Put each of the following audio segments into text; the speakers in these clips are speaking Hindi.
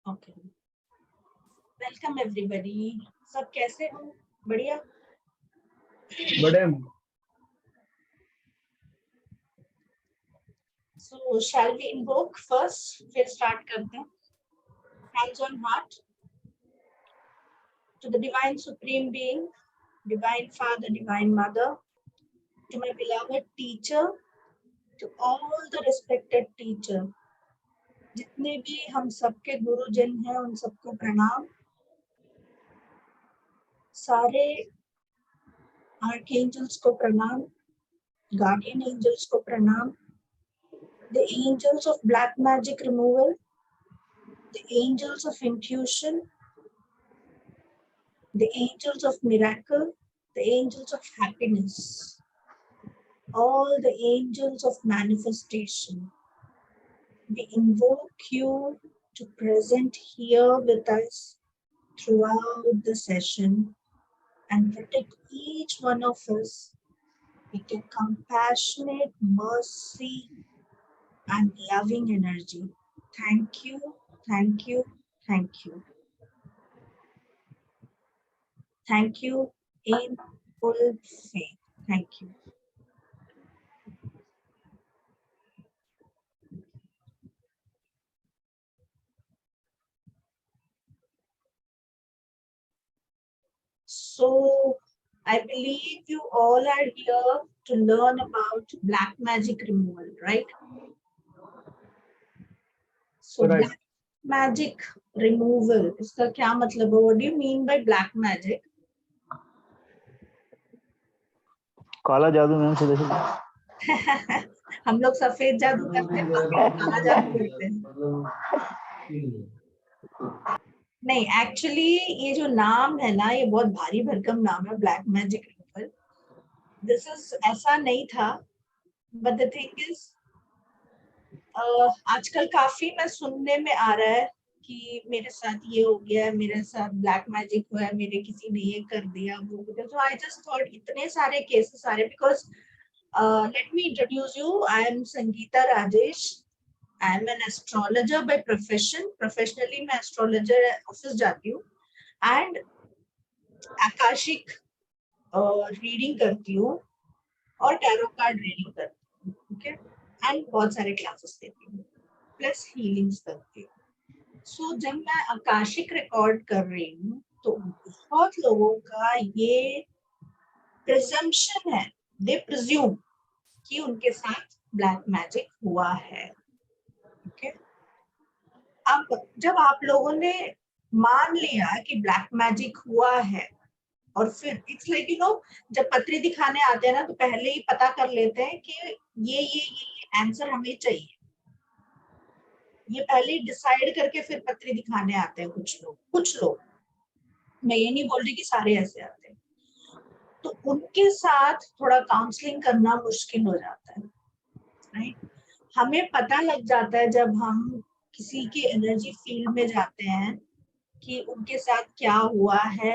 Okay, welcome everybody. सब कैसे हो? बढ़िया। बड़े so shall we invoke first, फिर स्टार्ट करते हैं। Hands on heart to the divine supreme being, divine father, divine mother, to my beloved teacher, to all the respected teacher, जितने भी हम सबके गुरुजन हैं उन सबको प्रणाम। सारे आर्कएंजल्स को प्रणाम, गार्डियन एंजल्स को प्रणाम, the angels of black magic removal, the angels of intuition, the angels of miracle, the angels of happiness, all the angels of manifestation. We invoke you to present here with us throughout the session and protect each one of us with your compassionate mercy and loving energy. Thank you, thank you, thank you. Thank you in full faith. Thank you. So, I believe you all are here to learn about black magic removal, right? So, Right. black magic removal, इसका क्या मतलब है? What do you mean by black magic? काला जादू मैम, सीधे सीधे हम लोग सफेद जादू करते हैं, आप लोग काला जादू करते हैं। नहीं, एक्चुअली ये जो नाम है ना, ये बहुत भारी भरकम नाम है, black magic removal. This is ऐसा नहीं था, बट द थिंग इज आजकल काफी मैं सुनने में आ रहा है कि मेरे साथ ये हो गया है, मेरे साथ ब्लैक मैजिक हुआ है, मेरे किसी ने ये कर दिया, वो कर दिया। So I just thought इतने सारे केसेस आ रहे, because let me introduce you. I am Sangeeta Rajesh. I am an astrologer by profession. Professionally मैं astrologer ऑफिस जाती हूँ and आकाशिक रीडिंग करती हूँ और टैरो कार्ड रीडिंग करती हूँ, ओके, एंड बहुत सारे क्लासेस देती हूँ, प्लस हीलिंग्स करती हूँ। सो जब मैं आकाशिक रिकॉर्ड कर रही हूँ तो बहुत लोगों का ये प्रिजम्पशन है, दे प्रिज्यूम कि उनके साथ ब्लैक मैजिक हुआ है, ओके। अब जब आप लोगों ने मान लिया कि ब्लैक मैजिक हुआ है, और फिर इट्स लाइक यू नो, जब पत्री दिखाने आते हैं ना तो पहले ही पता कर लेते हैं कि ये आंसर हमें चाहिए, ये पहले डिसाइड करके फिर पत्री दिखाने आते हैं कुछ लोग, मैं ये नहीं बोल रही कि सारे ऐसे आते हैं। तो उनके साथ थोड़ा काउंसलिंग करना मुश्किल हो जाता है, राइट? हमें पता लग जाता है जब हम किसी के एनर्जी फील्ड में जाते हैं कि उनके साथ क्या हुआ है,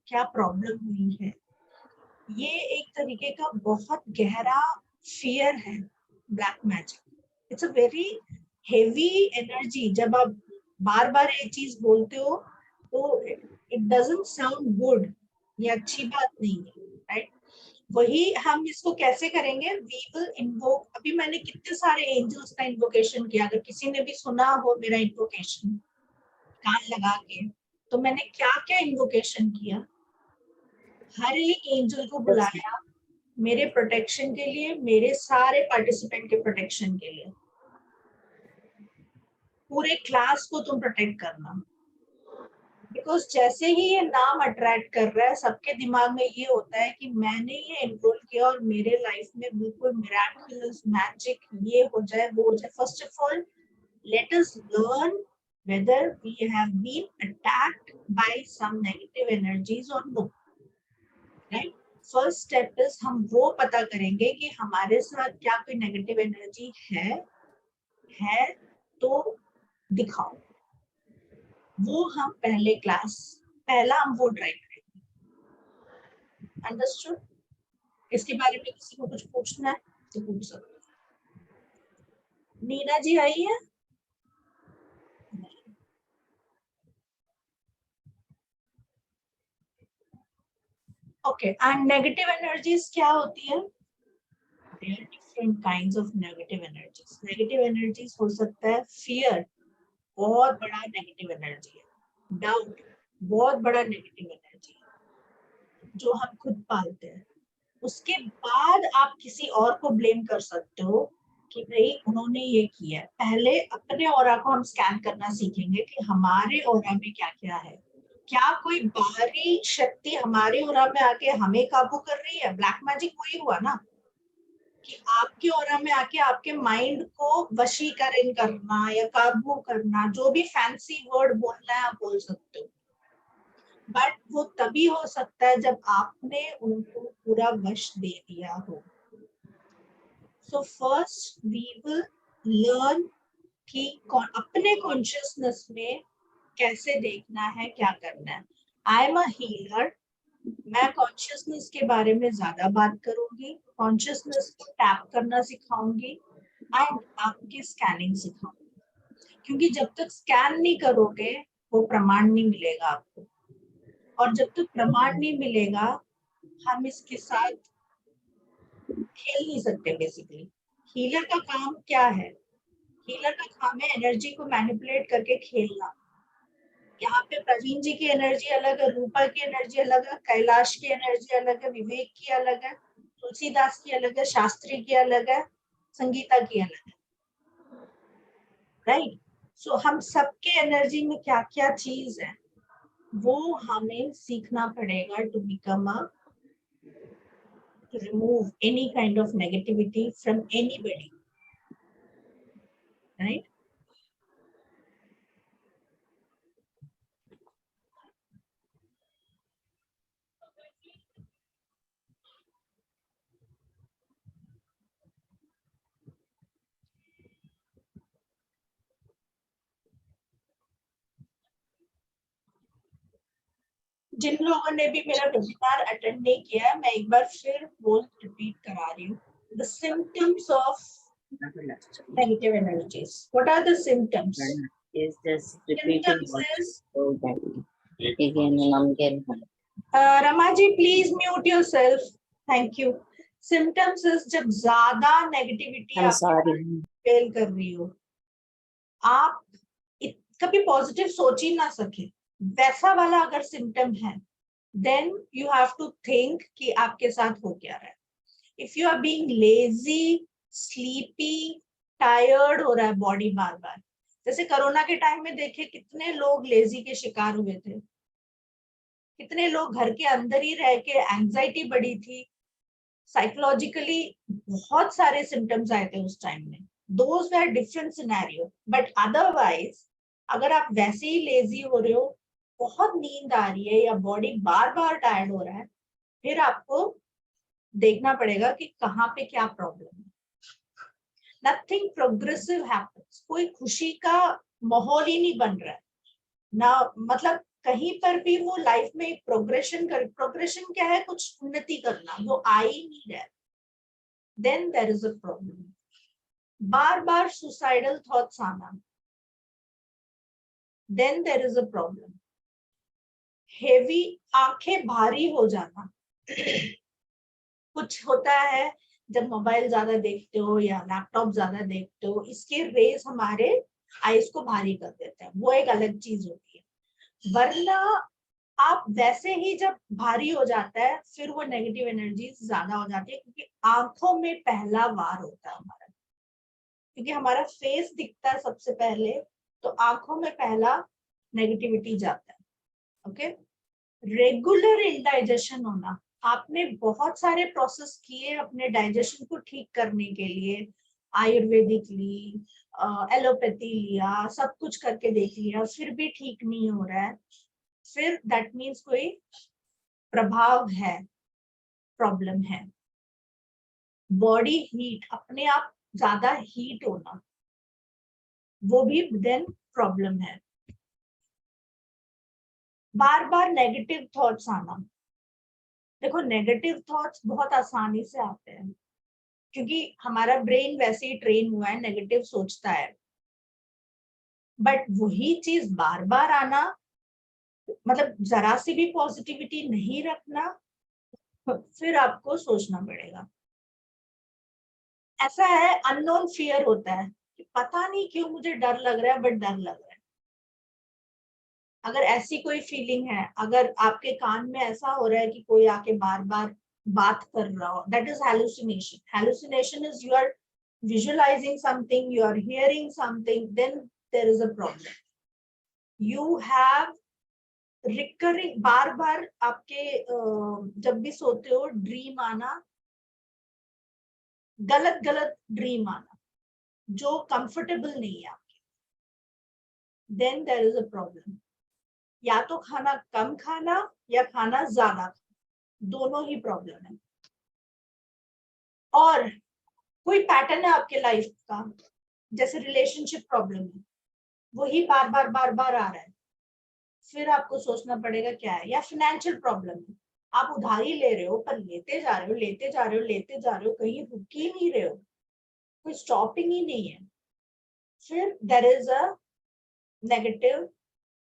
क्या प्रॉब्लम हुई है। ये एक तरीके का बहुत गहरा फियर है black magic. It's a very heavy energy. जब आप बार बार ये चीज बोलते हो तो इट डजंट साउंड गुड, ये अच्छी बात नहीं है, राइट? वही हम इसको कैसे करेंगे? We will invoke. अभी मैंने कितने सारे एंजल्स का इन्वोकेशन किया, अगर किसी ने भी सुना हो मेरा इन्वोकेशन कान लगा के, तो मैंने क्या क्या इन्वोकेशन किया। हर एक एंजल को बुलाया मेरे प्रोटेक्शन के लिए, मेरे सारे पार्टिसिपेंट के प्रोटेक्शन के लिए। पूरे क्लास को तुम प्रोटेक्ट करना, बिकॉज जैसे ही ये नाम अट्रैक्ट कर रहा है सबके दिमाग में ये होता है कि मैंने ये एनरोल किया और मेरे लाइफ में बिल्कुल मिराकुलस मैजिक ये हो जाए, वो हो जाए। First of all let us learn whether we have been attacked by some negative energies or no, right? First step is हम वो पता करेंगे कि हमारे साथ क्या कोई नेगेटिव एनर्जी है तो दिखाओ। वो हम पहला हम वो ट्राई करेंगे। अंडरस्टूड? इसके बारे में किसी को कुछ पूछना है तो पूछ सकते हैं। नीना जी आई है? ओके, एंड नेगेटिव एनर्जीज क्या होती है? There are different kinds of negative energies. Negative energies हो सकता है फियर, बहुत बड़ा नेगेटिव एनर्जी है। डाउट, बहुत बड़ा नेगेटिव एनर्जी है जो हम खुद पालते हैं। उसके बाद आप किसी और को ब्लेम कर सकते हो कि भाई उन्होंने ये किया है। पहले अपने ऑरा को हम स्कैन करना सीखेंगे कि हमारे ऑरा में क्या क्या है। क्या कोई बाहरी शक्ति हमारे ऑरा में आके हमें काबू कर रही है? ब्लैक मैजिक वही हुआ ना, कि आपके ऑरा में आके आपके माइंड को वशीकरण करना या काबू करना, जो भी फैंसी वर्ड बोलना है आप बोल सकते हो, बट वो तभी हो सकता है जब आपने उनको पूरा वश दे दिया हो। So first we will learn कि अपने कॉन्शियसनेस में कैसे देखना है, क्या करना है। आई एम अ हीलर, मैं कॉन्शियसनेस के बारे में ज्यादा बात करूंगी, कॉन्शियसनेस को टैप करना सिखाऊंगी एंड आपकी स्कैनिंग सिखाऊंगी, क्योंकि जब तक स्कैन नहीं करोगे वो प्रमाण नहीं मिलेगा आपको, और जब तक प्रमाण नहीं मिलेगा हम इसके साथ खेल नहीं सकते। बेसिकली हीलर का काम क्या है? हीलर का काम है एनर्जी को मैनिपुलेट करके खेलना। यहाँ पे प्रवीण जी की एनर्जी अलग है, रूपा की एनर्जी अलग है, कैलाश की एनर्जी अलग है, विवेक की अलग है, तुलसीदास की अलग है, शास्त्री की अलग है, संगीता की अलग है, राइट? सो हम सबके एनर्जी में क्या क्या चीज है वो हमें सीखना पड़ेगा to become a, to remove any kind of negativity from anybody, right? जिन लोगों ने भी मेरा वेबिनार अटेंड नहीं किया है, मैं एक बार फिर वो रिपीट करा रही हूँ। The symptoms of negative energies. What are the symptoms? Is just repeating Symptoms what is, you told that again and again. Ramaji, please mute yourself. Thank you. Symptoms is जब ज्यादा नेगेटिविटी I'm आप sorry. फेल कर रही हो, आप कभी पॉजिटिव सोच ही ना सके, वैसा वाला अगर सिम्टम है, then you have to think कि आपके साथ हो क्या रहा है। If you are being lazy, sleepy, tired हो रहा है बॉडी बार बार, जैसे कोरोना के टाइम में देखे कितने लोग लेजी के शिकार हुए थे, कितने लोग घर के अंदर ही रह के, एंजाइटी बढ़ी थी, साइकोलॉजिकली बहुत सारे सिम्टम्स आए थे उस टाइम में। Those were different scenario, but otherwise अगर आप वैसे ही लेजी हो रहे हो, बहुत नींद आ रही है या बॉडी बार बार टायर्ड हो रहा है, फिर आपको देखना पड़ेगा कि कहाँ पे क्या प्रॉब्लम है। नथिंग प्रोग्रेसिव हैपेंस, कोई खुशी का माहौल ही नहीं बन रहा है ना, मतलब कहीं पर भी वो लाइफ में प्रोग्रेशन क्या है? कुछ उन्नति करना, वो आ ही नहीं रहा है, then there is a problem. बार बार सुसाइडल थॉट्स आना, then there is a problem. Heavy, आंखें भारी हो जाना, कुछ होता है जब मोबाइल ज्यादा देखते हो या लैपटॉप ज्यादा देखते हो, इसके रेज हमारे आईज को भारी कर देते हैं, वो एक अलग चीज होती है। वरना आप वैसे ही जब भारी हो जाता है फिर वो नेगेटिव एनर्जी ज्यादा हो जाती है, क्योंकि आंखों में पहला वार होता है हमारा, क्योंकि हमारा फेस दिखता है सबसे पहले, तो आंखों में पहला नेगेटिविटी जाता है। ओके, रेगुलर इंडाइजेशन होना, आपने बहुत सारे प्रोसेस किए अपने डाइजेशन को ठीक करने के लिए, आयुर्वेदिक ली, एलोपैथी लिया, सब कुछ करके देख लिया, फिर भी ठीक नहीं हो रहा है, फिर दैट मीन्स कोई प्रभाव है, प्रॉब्लम है। बॉडी हीट, अपने आप ज्यादा हीट होना, वो भी देन प्रॉब्लम है। बार बार नेगेटिव थॉट्स आना, देखो नेगेटिव थॉट्स बहुत आसानी से आते हैं, क्योंकि हमारा ब्रेन वैसे ही ट्रेन हुआ है, नेगेटिव सोचता है, बट वही चीज बार बार आना, मतलब जरा सी भी पॉजिटिविटी नहीं रखना, फिर आपको सोचना पड़ेगा। ऐसा है, अननोन फियर होता है कि पता नहीं क्यों मुझे डर लग रहा है, बट डर लग रहा है। अगर ऐसी कोई फीलिंग है, अगर आपके कान में ऐसा हो रहा है कि कोई आके बार बार बात कर रहा हो, that is hallucination. Hallucination is you are visualizing something, you are hearing something, then there is a problem. You have recurring, बार बार आपके जब भी सोते हो ड्रीम आना, गलत गलत ड्रीम आना जो कंफर्टेबल नहीं है आपके, then there is a problem. या तो खाना कम खाना या खाना ज्यादा खाना, दोनों ही प्रॉब्लम है। और कोई पैटर्न है आपके लाइफ का, जैसे रिलेशनशिप प्रॉब्लम है, वही बार बार बार बार आ रहा है, फिर आपको सोचना पड़ेगा क्या है। या फाइनेंशियल प्रॉब्लम है, आप उधारी ले रहे हो पर लेते जा रहे हो, लेते जा रहे हो, लेते जा रहे हो, कहीं रुक ही नहीं रहे हो, कोई स्टॉपिंग ही नहीं है, फिर there is a negative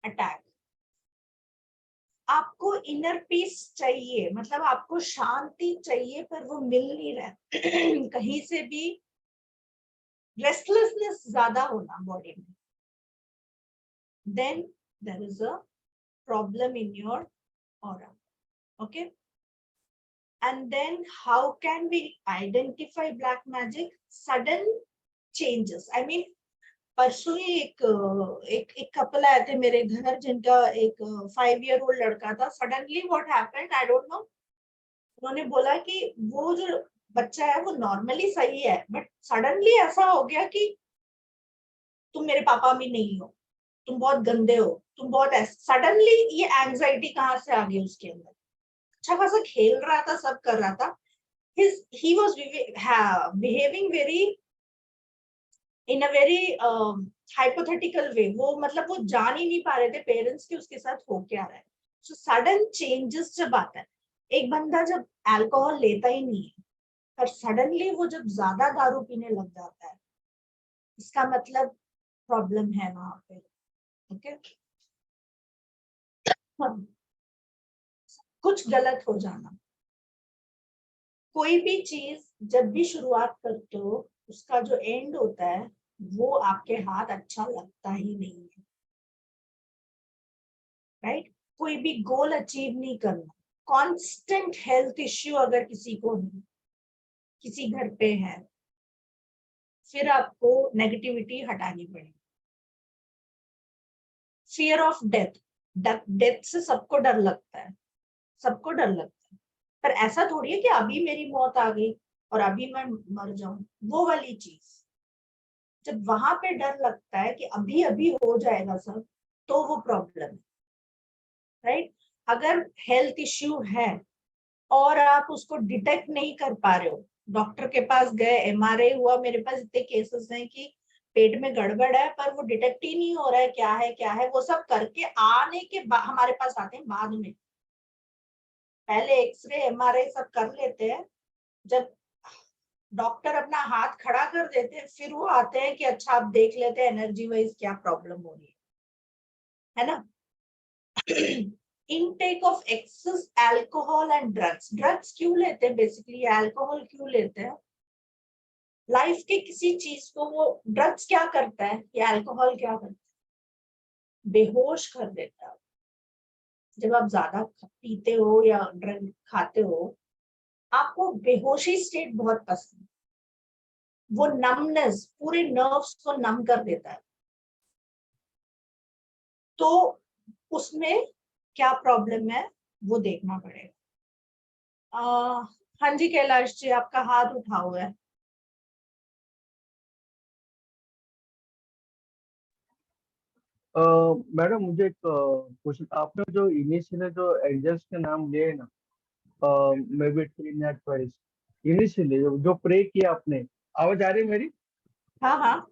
attack. आपको इनर पीस चाहिए, मतलब आपको शांति चाहिए, पर वो मिल नहीं रहा है। कहीं से भी रेस्टलेसनेस ज्यादा होना बॉडी में, then there is a problem in your aura. Okay, and then how can we identify black magic? Sudden changes. I mean, परसों ही एक कपल आए थे मेरे घर, जिनका एक 5-year-old लड़का था। Suddenly what happened, I don't no, उन्होंने बोला कि वो जो बच्चा है वो नॉर्मली सही है, बट सडनली ऐसा हो गया कि तुम मेरे पापा भी नहीं हो, तुम बहुत गंदे हो, तुम बहुत ऐसे। सडनली ये एंजाइटी कहाँ से आ गई उसके अंदर। अच्छा खासा खेल रहा था, सब कर रहा था, he was behaving very in a very hypothetical way. वो मतलब वो जान ही नहीं पा रहे थे पेरेंट्स के उसके साथ हो क्या रहा है। सो सडन चेंजेस जब आता है, एक बंदा जब अल्कोहल लेता ही नहीं है पर सडनली वो जब ज्यादा दारू पीने लग जाता है, इसका मतलब प्रॉब्लम है वहां पे। ओके, कुछ गलत हो जाना। कोई भी चीज जब भी शुरुआत करते हो, उसका जो एंड होता है वो आपके हाथ अच्छा लगता ही नहीं है, राइट? कोई भी गोल अचीव नहीं करना, कांस्टेंट हेल्थ इश्यू अगर किसी को है, किसी घर पे है, फिर आपको नेगेटिविटी हटानी पड़ेगी। फियर ऑफ डेथ, डेथ से सबको डर लगता है, सबको डर लगता है, पर ऐसा थोड़ी है कि अभी मेरी मौत आ गई और अभी मैं मर जाऊं, वो वाली चीज। जब वहां पे डर लगता है कि अभी अभी हो जाएगा सब, तो वो प्रॉब्लम है, राइट? अगर हेल्थ इश्यू है और आप उसको डिटेक्ट नहीं कर पा रहे हो, डॉक्टर के पास गए, एमआरआई हुआ, मेरे पास इतने केसेस हैं कि पेट में गड़बड़ है पर वो डिटेक्ट ही नहीं हो रहा है क्या है, वो सब करके आने के बाद हमारे पास आते हैं बाद में। पहले एक्सरे एमआरआई सब कर लेते हैं, जब डॉक्टर अपना हाथ खड़ा कर देते हैं फिर वो आते हैं कि अच्छा आप देख लेते हैं एनर्जी वाइज क्या प्रॉब्लम हो रही है ना? Intake of excess alcohol and drugs. Drugs क्यों लेते हैं बेसिकली, अल्कोहल क्यों लेते हैं? लाइफ के किसी चीज को वो ड्रग्स क्या करता है या अल्कोहल क्या करता है? बेहोश कर देता है। जब आप ज्यादा पीते हो या ड्रग खाते हो, आपको बेहोशी स्टेट बहुत पसंद, वो नमनेस पूरे नर्व्स को नम कर देता है। तो उसमें क्या प्रॉब्लम है वो देखना पड़ेगा। हाँ जी कैलाश जी, आपका हाथ उठा हुआ है। मैडम मुझे एक क्वेश्चन, आपने जो इनिशियली जो एंजल्स के नाम लिए ना, मे बी 3 या 12, इनिशियली जो प्रे किया आपने, आवाज आ रही है मेरी? हाँ हाँ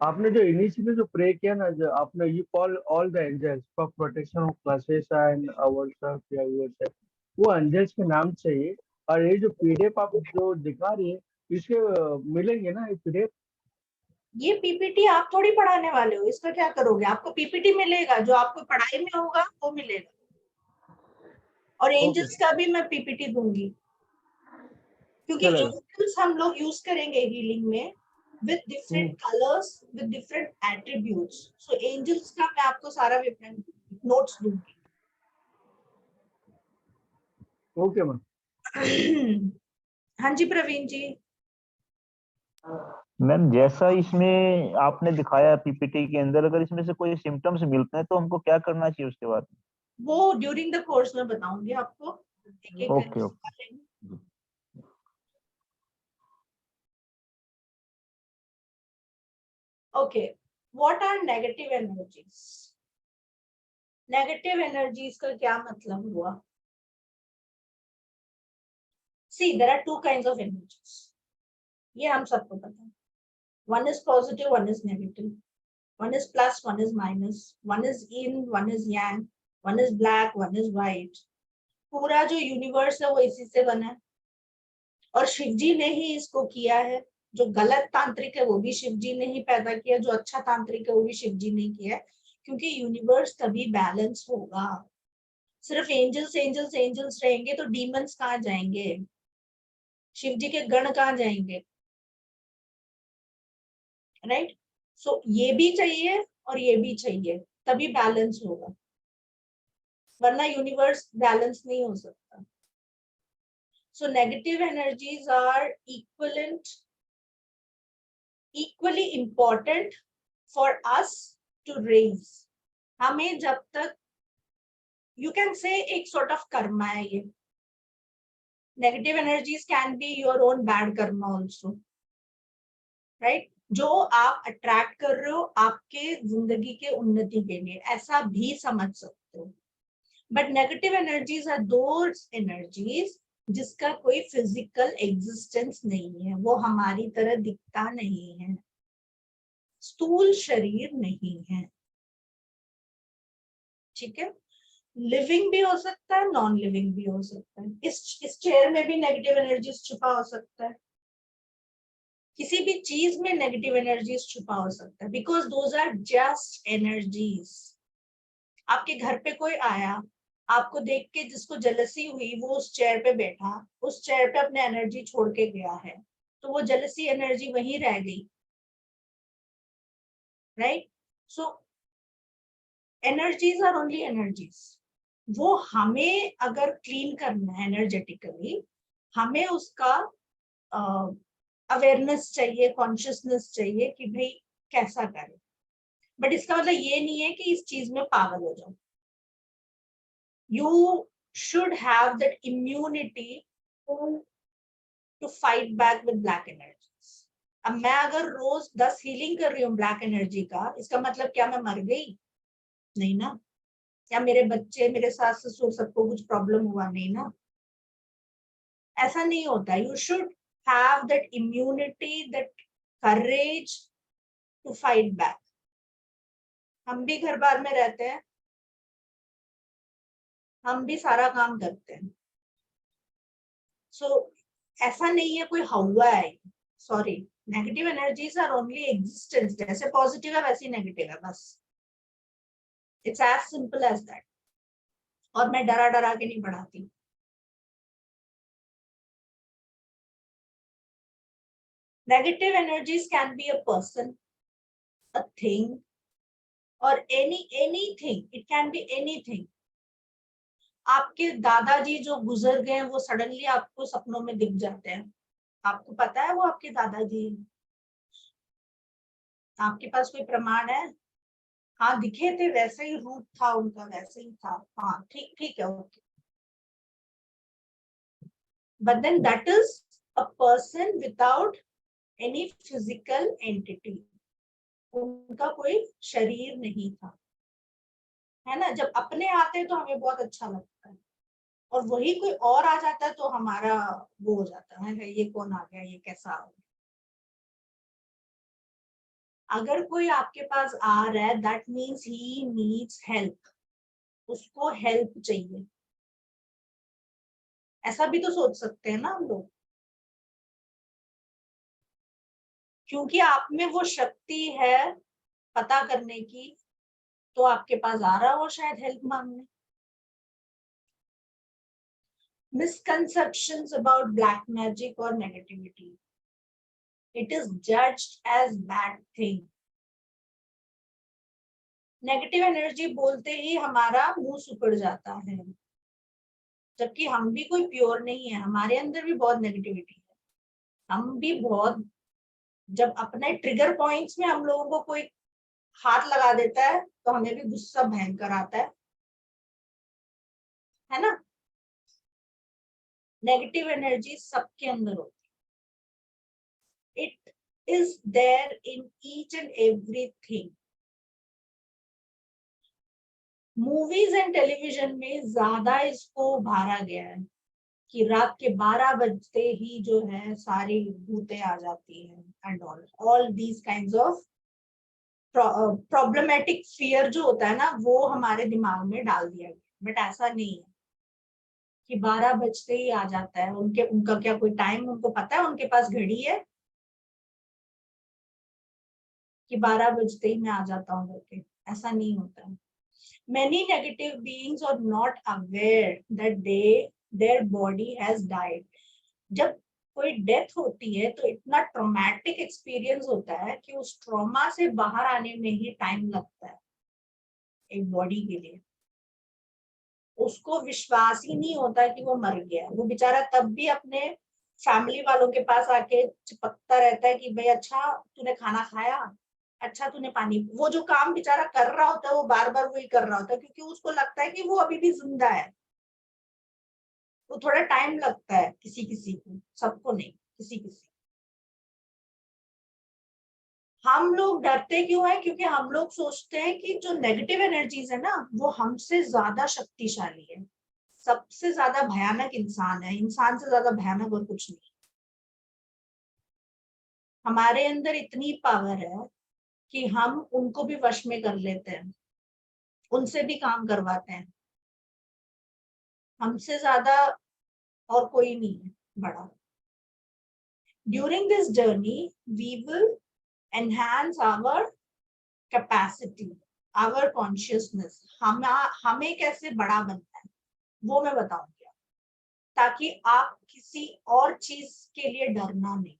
आपने जो इनिशियली जो प्रे किया ना, जो आपने you call all the angels for protection of classes and our या योरसेल्फ, वो एंजल्स के नाम चाहिए। और ये जो पीडीएफ आप जो दिखा रही है, इसके मिलेंगे ना ये पीडीएफ? ये पीपीटी आप थोड़ी पढ़ाने वाले हो, इसका क्या करोगे? आपको पीपीटी मिलेगा, जो आपको पढ़ाई में होगा वो मिलेगा। और एंजल्स का भी मैं पीपीटी दूंगी, क्योंकि चलेगा। एंजल्स हम लोग यूज करेंगे हीलिंग में with different colors, with different attributes. So angels का मैं आपको सारा नोट्स दूंगी। Okay ma'am. हाँ जी प्रवीण जी। मैम जैसा इसमें आपने दिखाया पीपीटी के अंदर, अगर इसमें से कोई सिम्टम्स मिलते हैं तो हमको क्या करना चाहिए उसके बाद? वो ड्यूरिंग द कोर्स में बताऊंगी आपको, एक एक ओके, करके। Okay, what are negative energies? Negative energies का क्या मतलब हुआ? See, there are two kinds of energies. ये हम सबको पता है। One is positive, one is negative. One is plus, one is minus. One is yin, one is yang. One is black, one is white. पूरा जो यूनिवर्स है वो इसी से बना है, और शिव जी ने ही इसको किया है। जो गलत तांत्रिक है वो भी शिव जी ने ही पैदा किया, जो अच्छा तांत्रिक है वो भी शिव जी ने किया है, क्योंकि यूनिवर्स तभी बैलेंस होगा। सिर्फ एंजल्स एंजल्स एंजल्स रहेंगे तो डीमंस कहाँ जाएंगे? शिव जी के गण कहाँ जाएंगे? राइट? सो ये भी चाहिए और ये भी चाहिए, तभी बैलेंस होगा, वरना यूनिवर्स बैलेंस नहीं हो सकता। So negative energies are equally important for us to raise. हमें जब तक, you can say एक sort of karma है ये। Negative energies can be your own bad karma also, right? जो आप अट्रैक्ट कर रहे हो आपके जिंदगी के उन्नति के लिए, ऐसा भी समझ सकते हो। But negative energies are those energies जिसका कोई फिजिकल एग्जिस्टेंस नहीं है, वो हमारी तरह दिखता नहीं है, स्थूल शरीर नहीं है, ठीक है? लिविंग भी हो सकता है, नॉन लिविंग भी हो सकता है। इस चेयर में भी नेगेटिव एनर्जीज छुपा हो सकता है, किसी भी चीज में नेगेटिव एनर्जीज छुपा हो सकता है, because those are just energies. आपके घर पे कोई आया, आपको देख के जिसको जेलसी हुई, वो उस चेयर पे बैठा, उस चेयर पे अपने एनर्जी छोड़ के गया है, तो वो जेलसी एनर्जी वहीं रह गई, right? So energies are only energies. वो हमें अगर क्लीन करना है एनर्जेटिकली, हमें उसका अवेयरनेस चाहिए, कॉन्शियसनेस चाहिए कि भाई कैसा करें। बट इसका मतलब ये नहीं है कि इस चीज में पागल हो जाओ। You should have that immunity to fight back with black energies. अब मैं अगर रोज 10 हीलिंग कर रही हूँ ब्लैक एनर्जी का, इसका मतलब क्या मैं मर गई? नहीं ना। या मेरे बच्चे, मेरे सास ससुर सबको कुछ प्रॉब्लम हुआ? नहीं ना। ऐसा नहीं होता। You should have that immunity, that courage to fight back. हम भी घर बार में रहते हैं, हम भी सारा काम करते हैं। सो ऐसा नहीं है कोई हवा है। Sorry, negative energies are only existence. जैसे पॉजिटिव है वैसे नेगेटिव है, बस। It's as simple as that. और मैं डरा डरा के नहीं पढ़ाती। Negative energies can be a person, a thing, और anything. It can be anything. आपके दादाजी जो गुजर गए, वो सडनली आपको सपनों में दिख जाते हैं, आपको पता है वो आपके दादाजी। आपके पास कोई प्रमाण है? हाँ, दिखे थे, वैसे ही रूप था उनका, वैसे ही था। हाँ, ठीक है, okay. But then that is a person without any physical entity. उनका कोई शरीर नहीं था, है ना? जब अपने आते हैं तो हमें बहुत अच्छा लगता है, और वही कोई और आ जाता है तो हमारा वो हो जाता है, ये कौन आ गया, ये कैसा आ गया। अगर कोई आपके पास आ रहा है, that means he needs help, उसको हेल्प चाहिए। ऐसा भी तो सोच सकते हैं ना हम लोग, क्योंकि आप में वो शक्ति है पता करने की, तो आपके पास आ रहा हो शायद हेल्प मांगने। misconceptions about black magic or negativity. It is judged as bad thing. Negative energy बोलते ही हमारा मुंह सुकड़ जाता है, जबकि हम भी कोई प्योर नहीं है, हमारे अंदर भी बहुत नेगेटिविटी है। हम भी बहुत, जब अपने ट्रिगर पॉइंट्स में हम लोगों को कोई हाथ लगा देता है तो हमें भी गुस्सा भयंकर आता है ना। नेगेटिव एनर्जी सबके अंदर होती है। It is there in each and everything. Movies and television में ज्यादा इसको उभारा गया है कि रात के 12 बजते ही जो है सारी भूतें आ जाती हैं and all these kinds of problematic fear जो होता है ना, वो हमारे दिमाग में डाल दिया गया। बट ऐसा नहीं है कि 12 बजते ही आ जाता है। उनका क्या कोई टाइम उनको पता है? उनके पास घड़ी है कि 12 बजते ही मैं आ जाता हूँ करके? ऐसा नहीं होता है। Many negative beings are not aware that their body has died. जब कोई डेथ होती है तो इतना ट्रॉमेटिक एक्सपीरियंस होता है कि उस ट्रॉमा से बाहर आने में ही टाइम लगता है एक बॉडी के लिए। उसको विश्वास ही नहीं होता कि वो मर गया। वो बेचारा तब भी अपने फैमिली वालों के पास आके चिपकता रहता है कि भाई अच्छा तूने खाना खाया, अच्छा तूने पानी। वो जो काम बेचारा कर रहा होता है वो बार बार वही कर रहा होता है, क्योंकि उसको लगता है कि वो अभी भी जिंदा है। तो थोड़ा टाइम लगता है किसी किसी को, सबको नहीं, किसी किसी। हम लोग डरते क्यों है? क्योंकि हम लोग सोचते हैं कि जो नेगेटिव एनर्जीज है ना वो हमसे ज्यादा शक्तिशाली है, सबसे ज्यादा भयानक इंसान है, इंसान से ज्यादा भयानक और कुछ नहीं। हमारे अंदर इतनी पावर है कि हम उनको भी वश में कर लेते हैं, उनसे भी काम करवाते हैं। हमसे ज्यादा और कोई नहीं है बड़ा। During this journey we will enhance our capacity, our consciousness. हमें कैसे बड़ा बनता है वो मैं बताऊंगी, ताकि आप किसी और चीज के लिए डरना नहीं।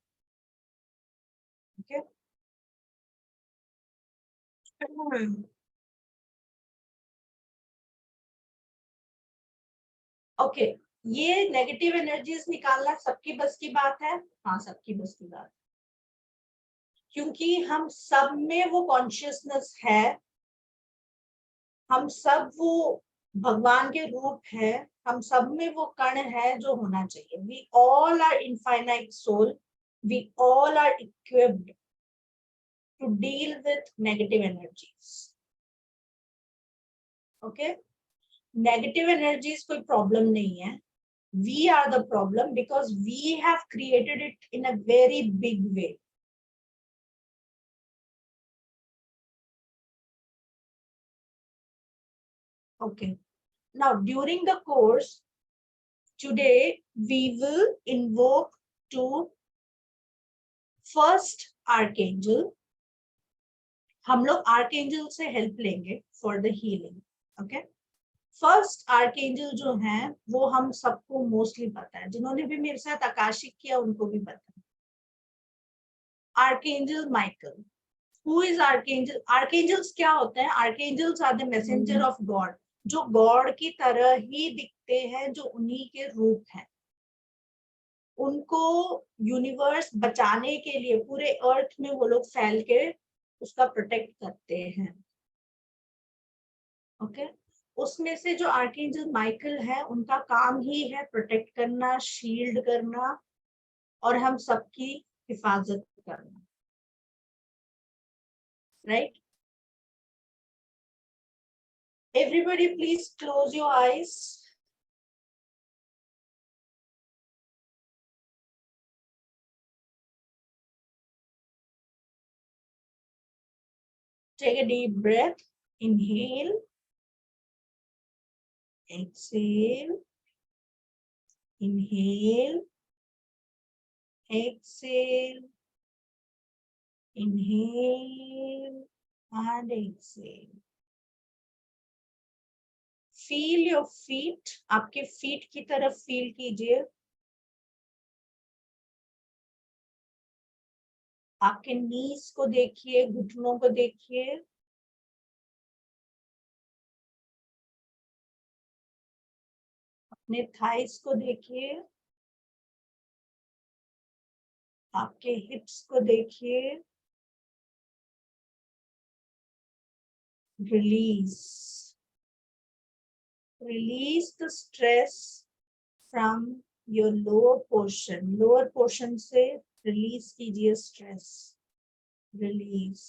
ओके, ये नेगेटिव एनर्जीज निकालना सबकी बस की बात है? हाँ, सबकी बस की बात, क्योंकि हम सब में वो कॉन्शियसनेस है, हम सब वो भगवान के रूप है, हम सब में वो कण है जो होना चाहिए। We all are infinite soul, we all are equipped to deal with negative energies. Okay, negative energies कोई प्रॉब्लम नहीं है, we are the problem because we have created it in a very big way. Okay, now during the course today we will invoke to first archangel. हम लोग archangel से help लेंगे for the healing. Okay, first archangel जो है वो हम सबको मोस्टली पता है, जिन्होंने भी मेरे साथ आकाशिक किया उनको भी पता है। Archangel Michael. Who is archangel? Archangels क्या होते हैं? Archangels are the messenger of God, जो गॉड की तरह ही दिखते हैं, जो उन्हीं के रूप हैं। उनको यूनिवर्स बचाने के लिए पूरे अर्थ में वो लोग फैल के उसका प्रोटेक्ट करते हैं। ओके, उसमें से जो आर्कएंजल माइकल है उनका काम ही है प्रोटेक्ट करना, शील्ड करना और हम सबकी हिफाजत करना। Right? Everybody please close your eyes. Take a deep breath. Inhale. Exhale. Inhale. Exhale. Inhale and exhale. Feel your feet, आपके फीट की तरफ फील कीजिए, आपके नीज को देखिए, घुटनों को देखिए, अपने थाइस को देखिए, आपके हिप्स को देखिए। Release, release the stress from your lower portion, lower portion से रिलीज कीजिए स्ट्रेस, रिलीज।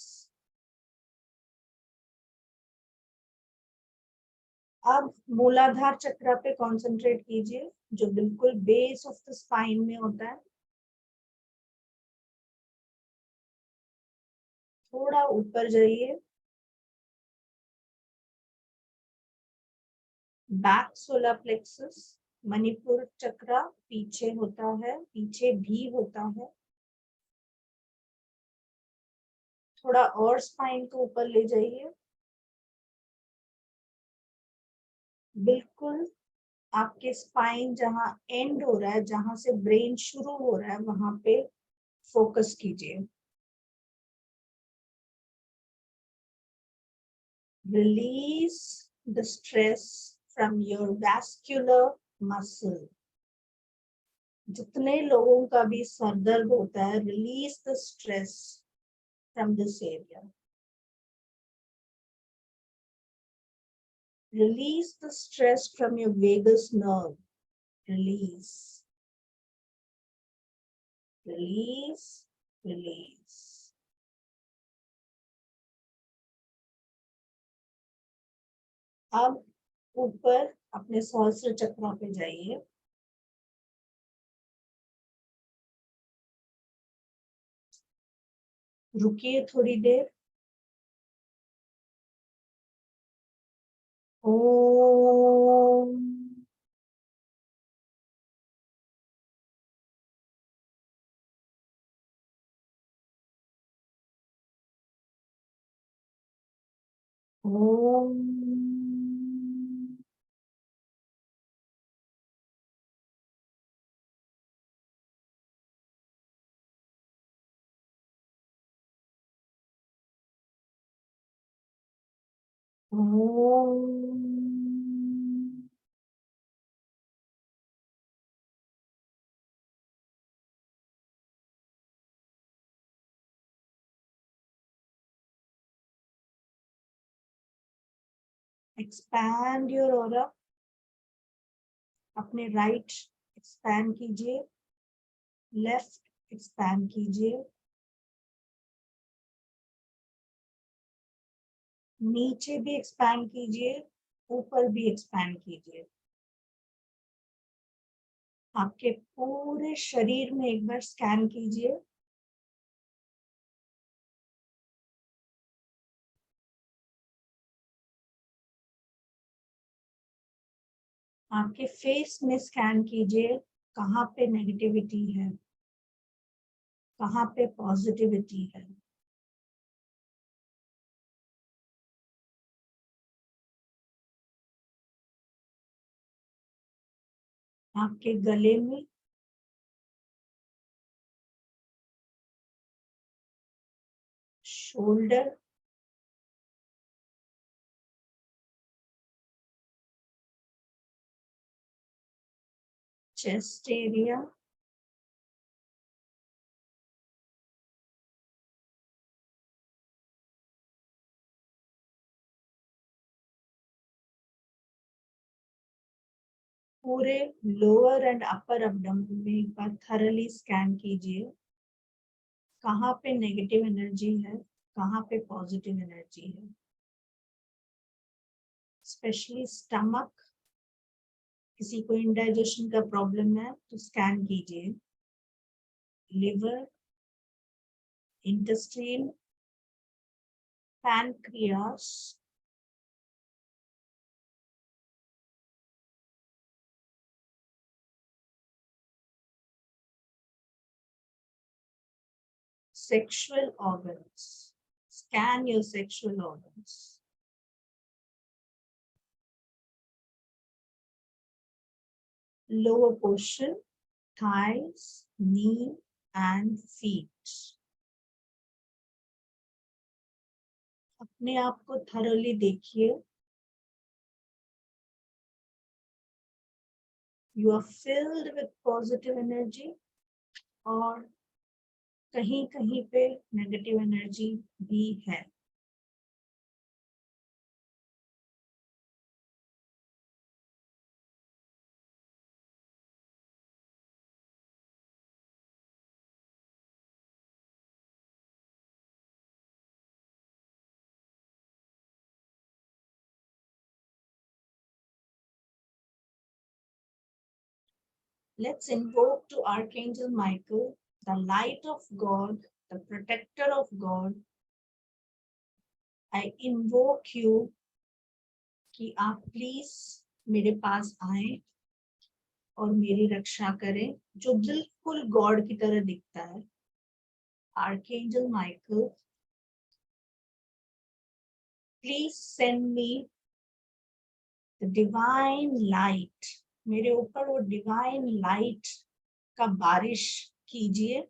अब मूलाधार चक्र पे कंसंट्रेट कीजिए, जो बिल्कुल बेस ऑफ द स्पाइन में होता है। थोड़ा ऊपर जाइए, बैक सोलर प्लेक्सस, मणिपुर चक्र पीछे होता है, पीछे भी होता है। थोड़ा और स्पाइन को ऊपर ले जाइए, बिल्कुल आपके स्पाइन जहां एंड हो रहा है, जहां से ब्रेन शुरू हो रहा है, वहां पे फोकस कीजिए। Release the stress from your vascular muscle. जितने लोगों का भी सर दर्द होता है, release the stress from this area. Release the stress from your vagus nerve. Release. Release. Release. अब ऊपर अपने सहस्त्र चक्र पे जाइए, रुकिए थोड़ी देर। ओम। ओम। ओम। Expand your aura. अपने राइट एक्सपैंड कीजिए, लेफ्ट एक्सपैंड कीजिए, नीचे भी एक्सपैंड कीजिए, ऊपर भी एक्सपैंड कीजिए। आपके पूरे शरीर में एक बार स्कैन कीजिए। आपके फेस में स्कैन कीजिए, कहाँ पे नेगेटिविटी है, कहाँ पे पॉजिटिविटी है। आपके गले में, शोल्डर, चेस्ट एरिया, पूरे लोअर एंड अपर एब्डोमेन में एक बार थरली स्कैन कीजिए, कहाँ पे नेगेटिव एनर्जी है, कहाँ पे पॉजिटिव एनर्जी है। स्पेशली स्टमक, किसी को इंडाइजेशन का प्रॉब्लम है तो स्कैन कीजिए। Liver, intestine, pancreas, sexual organs. Scan your sexual organs. lower portion, thighs, knee and feet. अपने आप को thoroughly देखिए. You are filled with positive energy और कहीं कहीं पे नेगेटिव एनर्जी भी है. Let's invoke to Archangel Michael, the light of God, the protector of God. I invoke you कि आप प्लीज मेरे पास आए और मेरी रक्षा करें, जो बिल्कुल गॉड की तरह दिखता है. Archangel Michael, please send me the divine light. मेरे ऊपर वो डिवाइन लाइट का बारिश कीजिए.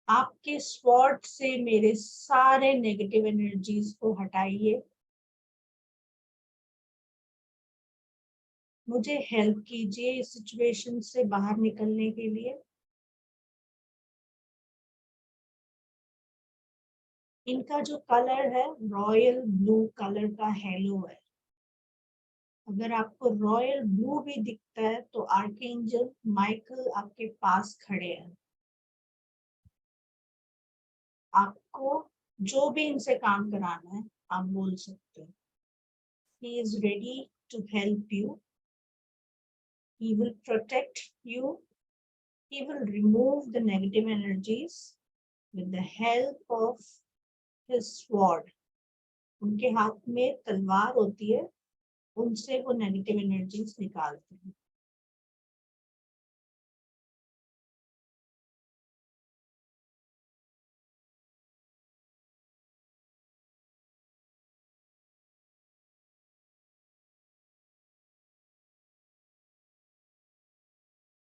आपके स्वॉर्ड से मेरे सारे नेगेटिव एनर्जीज को हटाइए. मुझे हेल्प कीजिए इस सिचुएशन से बाहर निकलने के लिए. इनका जो कलर है रॉयल ब्लू कलर का हेलो है. अगर आपको रॉयल ब्लू भी दिखता है तो आर्कएंजल माइकल आपके पास खड़े हैं. आपको जो भी इनसे काम कराना है आप बोल सकते हैं. He is ready to help you. He will protect you. He will remove the negative energies with the help of his sword. उनके हाथ में तलवार होती है, उनसे वो नेगेटिव एनर्जीज निकालते हैं.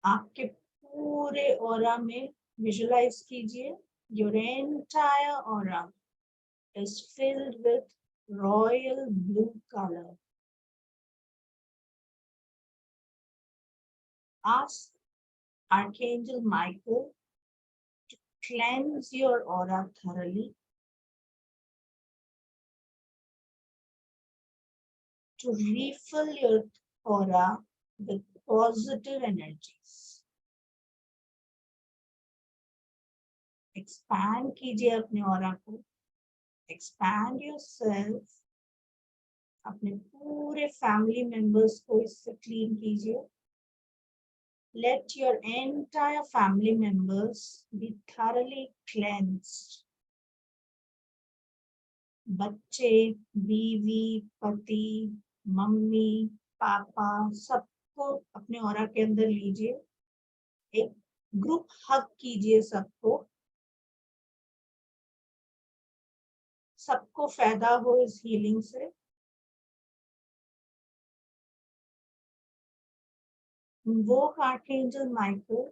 आपके पूरे ऑरा में विजुलाइज कीजिए. Your entire aura is filled with royal blue color. Ask Archangel Michael to cleanse your aura thoroughly, to refill your aura with positive energies. Expand कीजिए अपने ऑरा को. Expand yourself. अपने पूरे फैमिली मेंबर्स को इससे क्लीन कीजिए. Let your entire family members be thoroughly cleansed. बच्चे, बीवी, पति, मम्मी, पापा सबको अपने ऑरा के अंदर लीजिए. एक ग्रुप हग कीजिए सबको. सबको फायदा हो इस हीलिंग से. Invoke Archangel Michael.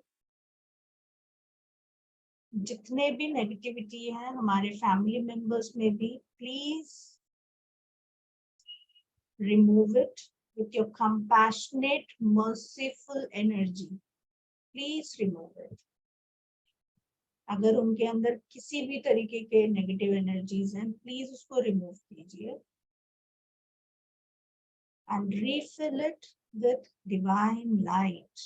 जितने भी नेगेटिविटी है हमारे फैमिली मेंबर्स में भी, please remove it with your compassionate, merciful energy. Please remove it. अगर उनके अंदर किसी भी तरीके के नेगेटिव एनर्जीज हैं, प्लीज उसको रिमूव कीजिए. And refill it with divine light.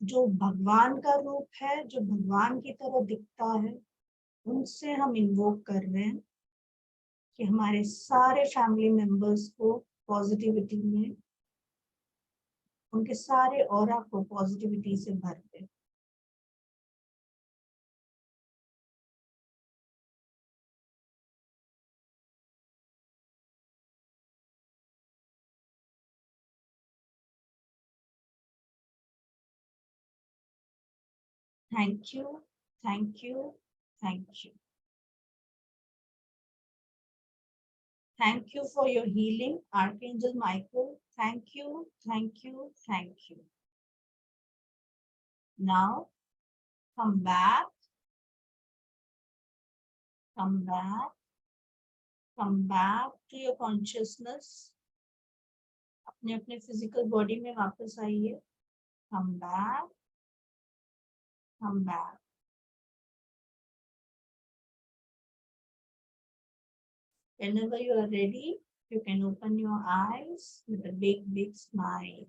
जो भगवान का रूप है, जो भगवान की तरह दिखता है, उनसे हम इन्वोक कर रहे हैं कि हमारे सारे फैमिली मेंबर्स को पॉजिटिविटी में, उनके सारे ऑरा को पॉजिटिविटी से भर दे. Thank you, thank you, thank you. Thank you for your healing, Archangel Michael. Thank you, thank you, thank you. Now, come back, come back, come back to your consciousness. अपने अपने physical body में वापस आइए. Come back, come back. Whenever you are ready, you can open your eyes with a big, big smile.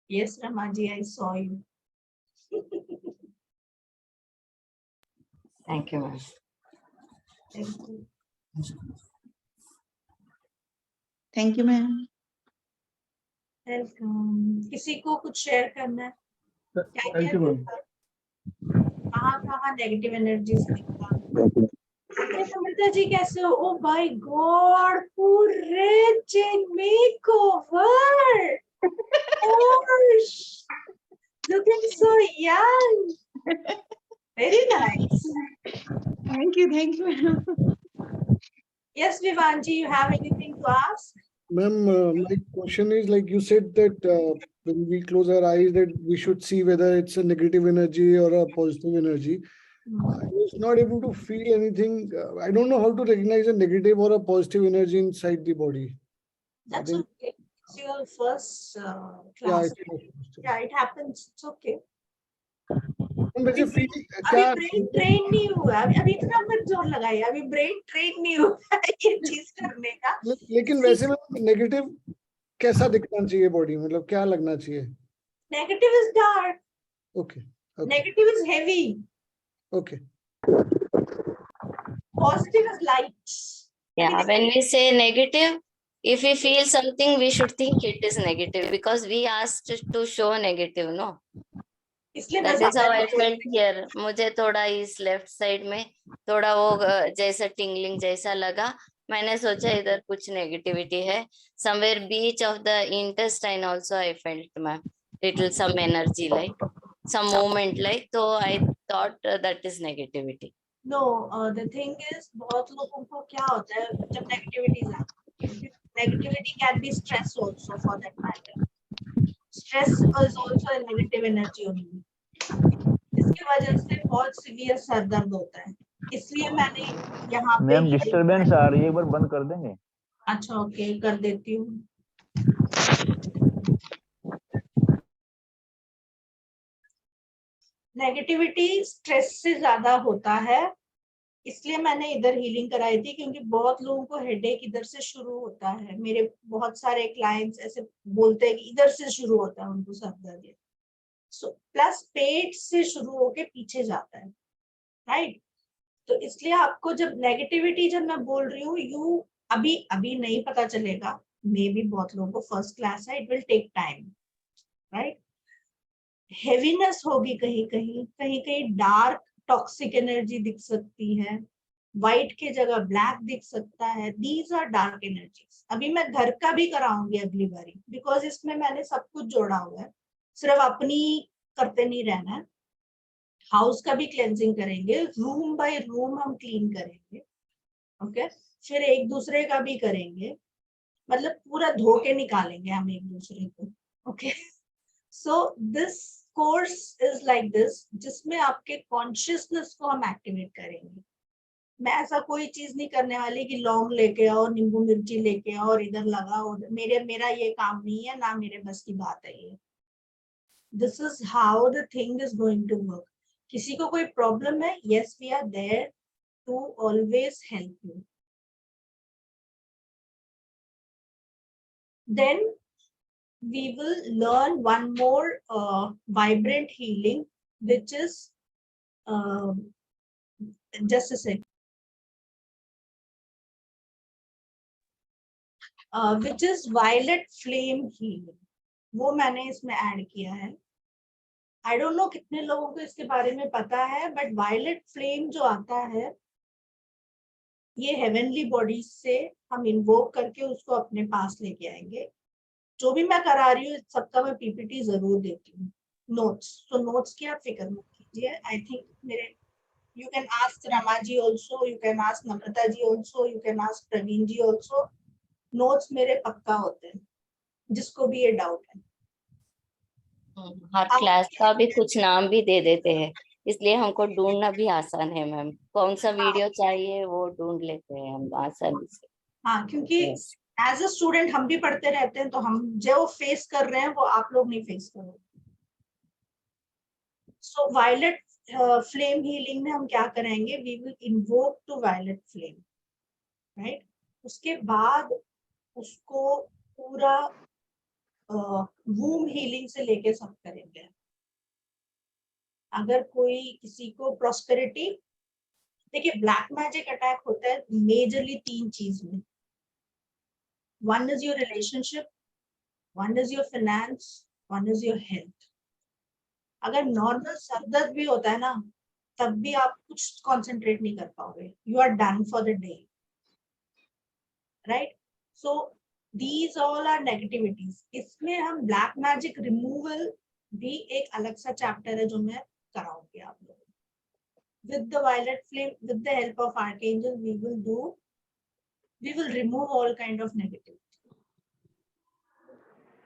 Yes, Ramaji, I saw you. Thank you, ma'am. Thank you. Thank you, ma'am. Welcome. किसी को कुछ शेयर करना है? क्या Thank you, ma'am. कहाँ नेगेटिव एनर्जीज दिखा? अरे समृता जी कैसे हो? Oh my God, पूरे chain makeover. Gosh, looking so young. Very nice. Thank you, ma'am. Yes, Vivanji, you have anything to ask? Ma'am, my question is like you said that when we close our eyes that we should see whether it's a negative energy or a positive energy. I was not able to feel anything. I don't know how to recognize a negative or a positive energy inside the body. That's think- okay. It's your first Yeah, class. it's positive. Yeah, it happens. It's okay. मम, वैसे feel अभी क्या ब्रेन ट्रेन नहीं हुआ. अभी इतना मत जोर लगाइए. अभी ब्रेन ट्रेन नहीं हुआ ये चीज करने का. लेकिन वैसे में नेगेटिव कैसा दिखना चाहिए बॉडी मतलब क्या लगना चाहिए? Negative is dark. Okay, okay, Negative is heavy. okay. Positive is light. Yeah, when we say negative, if we feel something, we should think it is negative because we asked to show negative, no? इसलिए That मैं is how I ज्यादा felt here. मुझे थोड़ा इस लेफ्ट साइड में थोड़ा वो जैसा टिंगलिंग जैसा लगा. मैंने सोचा इधर कुछ नेगेटिविटी है. Somewhere beach of the intestine also I felt, ma'am. Little some energy like, some movement like. So I thought that is negativity. No, the thing is बहुत लोगों को क्या होता है जब नेगेटिविटी आती है. Negativity can be stress also for that matter. Stress is also a negative energy only. इसकी वजह से बहुत सीवियर सर दर्द होता है. इसलिए मैंने यहाँ पे मैम डिस्टरबेंस आ रही है, एक बार बंद कर देंगे? अच्छा ओके कर देती हूँ. नेगेटिविटी स्ट्रेस से ज्यादा होता है. इसलिए मैंने इधर हीलिंग कराई थी क्योंकि बहुत लोगों को हेडेक इधर से शुरू होता है. मेरे बहुत सारे क्लाइंट्स ऐसे बोलते हैं कि इधर से शुरू होता है उनको सर दर्द. सो प्लस पेट से शुरू होके पीछे जाता है. राइट. तो इसलिए आपको जब नेगेटिविटी जब मैं बोल रही हूँ यू अभी नहीं पता चलेगा. मे भी बहुत लोगों को फर्स्ट क्लास है. It will take time. Right. Heaviness होगी कहीं कहीं डार्क टॉक्सिक एनर्जी दिख सकती है. व्हाइट के जगह ब्लैक दिख सकता है. These are dark energies. अभी मैं घर का भी कराऊंगी अगली बारी बिकॉज इसमें मैंने सब कुछ जोड़ा हुआ है. सिर्फ अपनी करते नहीं रहना है. हाउस का भी क्लेंजिंग करेंगे. रूम बाय रूम हम क्लीन करेंगे. ओके. फिर एक दूसरे का भी करेंगे. मतलब पूरा धो के निकालेंगे हम एक दूसरे को. Okay. So this course is like this जिसमें आपके कॉन्शियसनेस को हम एक्टिवेट करेंगे. मैं ऐसा कोई चीज नहीं करने वाली कि लौंग लेके आओ नींबू मिर्ची लेके आओ और इधर लगाओ. मेरा ये काम नहीं है ना मेरे बस की बात है ये. This is how the thing is going to work. किसी को कोई प्रॉब्लम है? Yes we are there to always help you. Then we will learn one more vibrant healing which is just a sec. Which is violet flame healing. वो मैंने इसमें ऐड किया है. I don't know कितने लोगों को इसके बारे में पता है बट violet flame जो आता है ये हेवनली बॉडीज से हम इन्वोक करके उसको अपने पास लेके आएंगे जो भी मैं करा रही हूँ सबका मैं पीपीटी जरूर देती हूँ, नोट्स। तो नोट्स की आप फिक्र मत कीजिए। आई थिंक मेरे, you can ask Rama ji also, you can ask Namrata ji also, you can ask Praveen ji also. Notes मेरे पक्का होते हैं, जिसको भी ये डाउट है। हर क्लास का भी कुछ नाम भी दे देते हैं, इसलिए हमको ढूंढना भी आसान है मैम। कौन सा वीडियो चाहिए वो ढूंढ लेते हैं हम आसानी से। हाँ, क्योंकि Yes. एज अ स्टूडेंट हम भी पढ़ते रहते हैं, तो हम जो फेस कर रहे हैं वो आप लोग नहीं फेस करोगे। सो वायलेट फ्लेम हीलिंग में हम क्या करेंगे, we will invoke to violet flame, right. उसके बाद उसको पूरा वूम हीलिंग से लेके सब करेंगे। अगर कोई किसी को प्रॉस्पेरिटी, देखिए ब्लैक मैजिक अटैक होता है मेजरली 3 चीज में। One is your relationship, one is your finance, one is your health. अगर नॉर्मल सरदर्द भी होता है ना, तब भी आप कुछ कंसंट्रेट नहीं कर पाओगे, you are done for the day, right. So these all are negativities. इसमें हम ब्लैक मैजिक रिमूवल भी एक अलग सा चैप्टर है जो मैं कराऊंगी आप लोगों को। With the violet flame, with the help of archangel, we will remove all kind of negativity.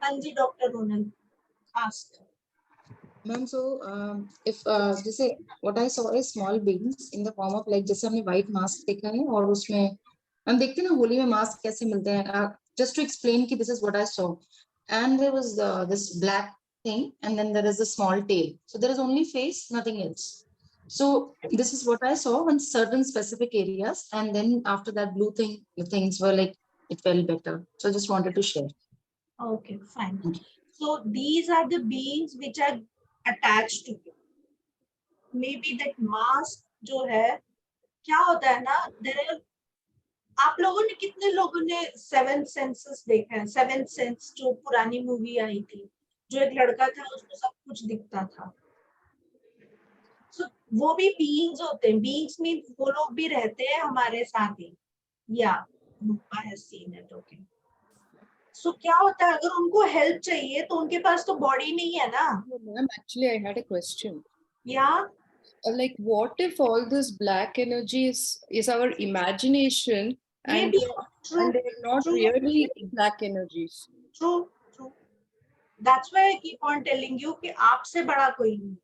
Anji, Dr. Ronald asked. Ma'am, so if जैसे what I saw is small beings in the form of like, जैसे हमने white mask देखा है और उसमें हम देखते हैं ना होली में मास्क कैसे मिलते हैं, just to explain कि this is what I saw, and there was this black thing and then there is a small tail, so there is only face, nothing else. So this is what I saw on certain specific areas, and then after that blue thing, the things were like, it felt better, so I just wanted to share. Okay, fine. So these are the beings which are attached to you. Maybe that mask जो है, क्या होता है ना, there are, आप लोगों ने कितने लोगों ने सेवन सेंसेस देखा है? सेवन सेंस जो पुरानी मूवी आई थी, जो एक लड़का था उसको सब कुछ दिखता था। So, वो भी बीइंग्स होते हैं। बीइंग्स में वो लोग भी रहते हैं हमारे साथ ही। या I have seen it, okay. So क्या होता है, अगर उनको हेल्प चाहिए तो उनके पास तो बॉडी नहीं है ना। No, ma'am, actually, I had a question. या Like, what if all this black energy is our imagination ये and भी true, they're not true, really black energies? true, true. That's why I keep on telling you कि आपसे बड़ा कोई नहीं।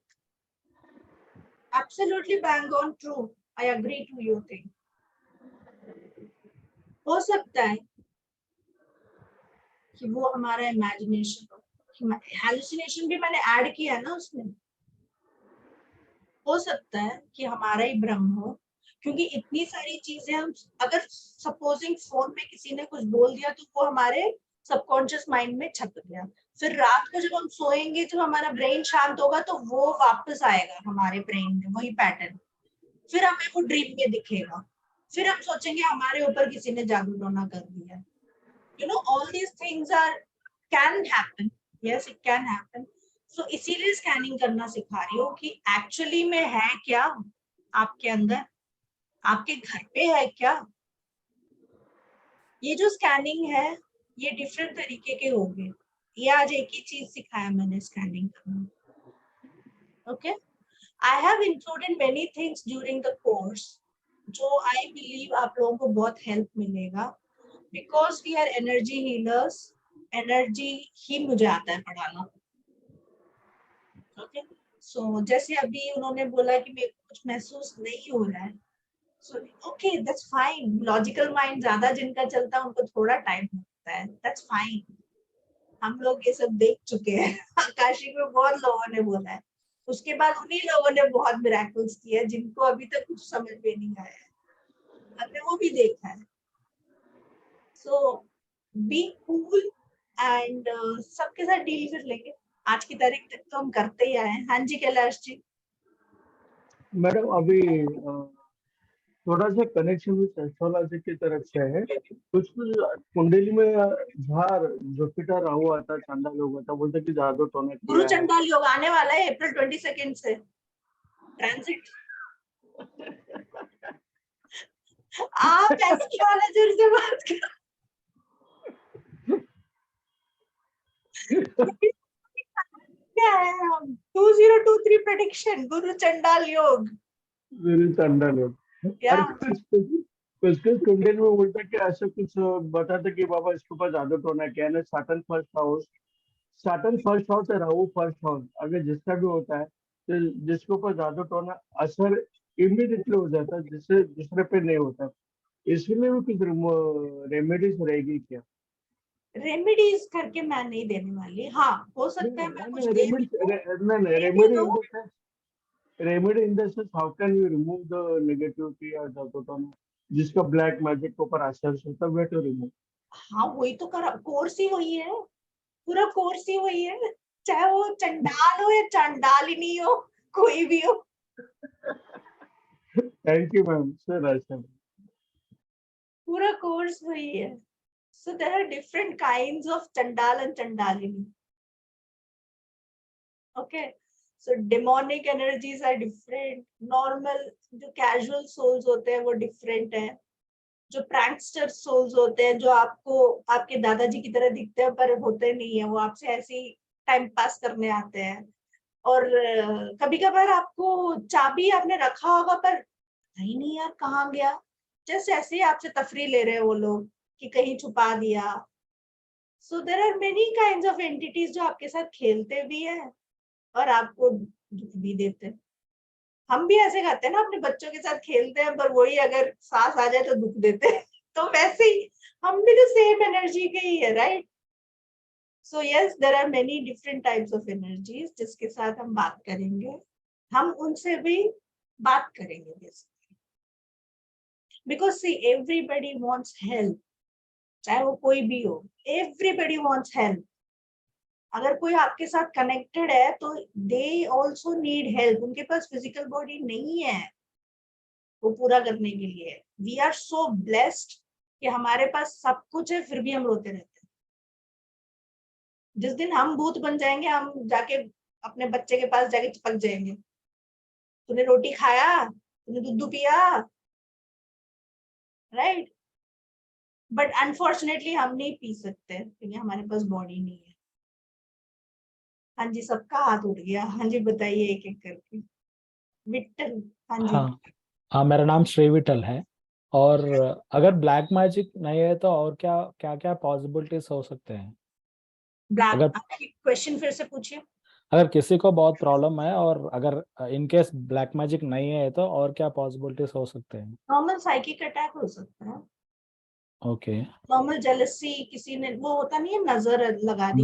Absolutely bang on true. I agree to your thing. हो सकता है कि वो हमारा इमेजिनेशन हो, हेलुसिनेशन भी मैंने ऐड किया है ना उसमें। हो सकता है कि हमारा ही भ्रम हो, क्योंकि इतनी सारी चीजें हम, अगर सपोजिंग फोन में किसी ने कुछ बोल दिया तो वो हमारे सबकॉन्शियस माइंड में छप गया। फिर रात को जब हम सोएंगे, जब हमारा ब्रेन शांत होगा, तो वो वापस आएगा हमारे ब्रेन में, वही पैटर्न। फिर हमें वो ड्रीम में दिखेगा, फिर हम सोचेंगे हमारे ऊपर किसी ने जादू टोना कर दिया। You know, all these things can happen. Yes, it can happen. So इसीलिए स्कैनिंग करना सिखा रही हूँ कि एक्चुअली में है क्या आपके अंदर, आपके घर पे है क्या। ये जो स्कैनिंग है ये डिफरेंट तरीके के होंगे। ये आज एक ही चीज सिखाया मैंने, स्कैनिंग करना। Okay, I have included many things during the course, जो आई बिलीव आप लोगों को बहुत हेल्प मिलेगा, because we are energy healers. Energy ही मुझे आता है पढ़ाना। ओके, सो जैसे अभी उन्होंने बोला कि मेरे को कुछ महसूस नहीं हो रहा है, so okay, that's fine. Logical mind ज्यादा जिनका चलता है उनको थोड़ा टाइम लगता है, दैट्स फाइन। हम लोग ये सब देख चुके हैं। आकाशिक में बहुत लोगों ने बोला है, उसके बाद उन्हीं लोगों ने बहुत मिरेकल्स किए हैं जिनको अभी तक कुछ समझ में नहीं आया है, हमने वो भी देखा है। सो बी कूल एंड सबके साथ डील कर लेंगे। आज की तारीख तक तो हम करते ही आए हैं। हाँ जी कैलाश जी। मैडम अभी थोड़ा सा कनेक्शन विद एस्ट्रोलॉजी की तरफ से है। कुछ कुंडली में झार जुपिटर राहु आता, चांदा लोग आता, बोलते कि जादू टोना गुरु किया है। चंडाल योग आने वाला है अप्रैल 22 से ट्रांजिट। आप एस्ट्रोलॉजर से बात कर। क्या है हम 2023 प्रेडिक्शन गुरु चंडाल योग मेरे चंडा लोग। या अरे कुछ कुंडली में उल्टा के ऐसा कुछ बताते कि बाबा इसके ऊपर जादू टोना क्या है ना, सैटर्न फर्स्ट हाउस है, राहु फर्स्ट हाउस, अगर जिसका भी होता है तो जिसके ऊपर जादू टोना असर इमीडिएटली हो जाता है, जिससे दूसरे पे नहीं होता। इसके लिए भी कुछ रेमेडीज रहेगी क्या? रेमेडीज करके मैं नहीं देने वाली। हाँ हो सकता है मैं कुछ दे भी दूं, दे भी दूं। Remedy in the sense how can you remove the negativity और जादू टोना जिसका ब्लैक मैजिक के ऊपर असर होता है, वे टू रिमूव। हाँ वही तो कोर्स ही वही है, पूरा कोर्स ही वही है, चाहे वो चंडाल हो या चंडालिनी हो, कोई भी हो। Thank you ma'am sir. अच्छा पूरा कोर्स वही है। So there are different kinds of Chandal and Chandalini. Okay. So demonic energies are different. Normal जो casual souls होते हैं वो different है। जो prankster souls होते हैं जो आपको आपके दादाजी की तरह दिखते हैं पर होते नहीं है, वो आपसे ऐसे ही टाइम पास करने आते हैं। और कभी कभार आपको चाबी आपने रखा होगा पर नहीं यार कहाँ गया, जैसे ऐसे ही आपसे तफरी ले रहे हैं वो लोग कि कहीं छुपा दिया। So there are many kinds of entities जो आपके साथ खेलते भी हैं और आपको दुख भी देते हैं। हम भी ऐसे करते हैं ना, अपने बच्चों के साथ खेलते हैं पर वही अगर सांस आ जाए तो दुख देते हैं। तो वैसे ही हम भी तो सेम एनर्जी के ही है, right? So yes there are many different types of energies जिसके साथ हम बात करेंगे, हम उनसे भी बात करेंगे basically, because see everybody wants help, चाहे वो कोई भी हो, एवरीबडी वांट्स हेल्प। अगर कोई आपके साथ कनेक्टेड है तो दे ऑल्सो नीड हेल्प, उनके पास फिजिकल बॉडी नहीं है वो पूरा करने के लिए। वी आर सो ब्लेस्ड कि हमारे पास सब कुछ है फिर भी हम रोते रहते हैं। जिस दिन हम भूत बन जाएंगे हम जाके अपने बच्चे के पास जाके चिपक जाएंगे, तूने रोटी खाया, तूने दूध पिया, राइट? बट अनफॉर्चुनेटली हम नहीं पी सकते क्योंकि हमारे पास बॉडी नहीं है। हाँ जी सबका हाथ उठ गया। हाँ जी बताइए एक एक करके। विट्टल, हाँ जी। हाँ हाँ, मेरा नाम श्री विठल है। और अगर ब्लैक मैजिक नहीं है तो और क्या क्या क्या पॉसिबिलिटीज हो सकते हैं? ब्लैक, अगर आपकी क्वेश्चन फिर से पूछिए। अगर किसी को बहुत प्रॉब्लम है और अगर इन केस ब्लैक मैजिक नहीं है तो और क्या पॉसिबिलिटीज हो सकते हैं? नॉर्मल साइकिक अटैक हो सकता है, ओके। नॉर्मल जेलसी, किसी ने वो होता नहीं है नजर लगा दी।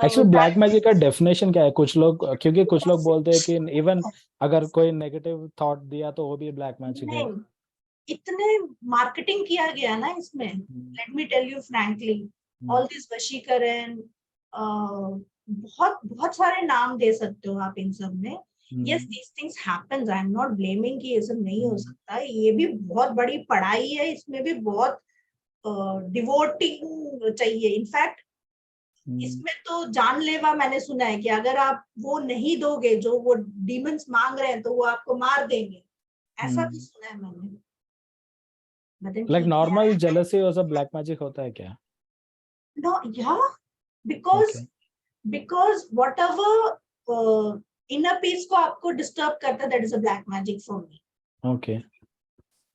एक्चुअली ब्लैक मैजिक का डेफिनेशन क्या है? कुछ लोग, क्योंकि कुछ लोग बोलते हैं कि इवन अगर कोई नेगेटिव थॉट दिया तो वो भी ब्लैक मैजिक है। नहीं, इतने मार्केटिंग किया गया ना इसमें, let me tell you frankly, all this वशीकरण, बहुत बहुत सारे नाम दे सकते हो आप इन सब में। Yes these things happens, I am not blaming कि ये सब नहीं हो सकता, ये भी बहुत बड़ी पढ़ाई है, इसमें भी बहुत डिवोटिंग चाहिए। इनफैक्ट इसमें तो जानलेवा मैंने सुना है कि अगर आप वो नहीं दोगे जो वो डीमंस मांग रहे हैं तो वो आपको मार देंगे, ऐसा भी सुना है मैंने। लाइक नॉर्मल जेलसी और सब ब्लैक मैजिक होता है क्या? No, yeah, because whatever inner peace को आपको disturb करता है, that is a black magic for me. Okay.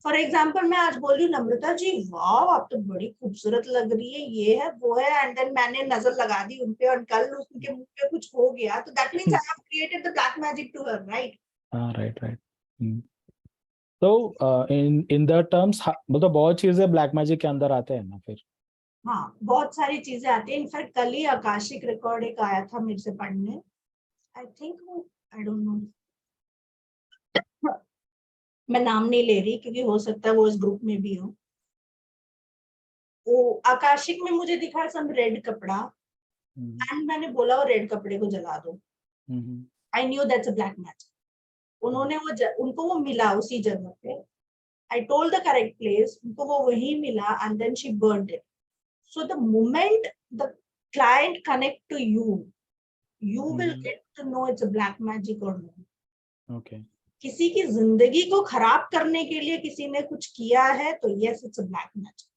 For example, मैं आज बोल रही हूँ नम्रता जी वाह आप तो बड़ी खूबसूरत लग रही है, ये है वो है, एंड देन मैंने नजर लगा दी उनपे और कल उनके मुंह पे कुछ हो गया, तो that means I have created the black magic to her, right? right. तो in the terms मतलब बहुत चीजें ब्लैक मैजिक के अंदर आते हैं ना फिर? हाँ बहुत सारी चीजें आती है। इनफैक्ट कल ही आकाशिक रिकॉर्ड एक आया था मेरे से पढ़ने, I think I don't no, मैं नाम नहीं ले रही क्योंकि हो सकता है वो इस ग्रुप में भी हो। वो आकाशिक में मुझे दिखा सम रेड कपड़ा एंड मैंने बोला वो रेड कपड़े को जला दो। I knew that's a black magic. उन्होंने उनको वो मिला उसी जगह पे, I told the correct place, उनको वो वही मिला and then she burned it. So the moment the client connect to you, you will get to know it's a black magic or not. Okay. किसी की जिंदगी को खराब करने के लिए किसी ने कुछ किया है तो yes it's a black magic.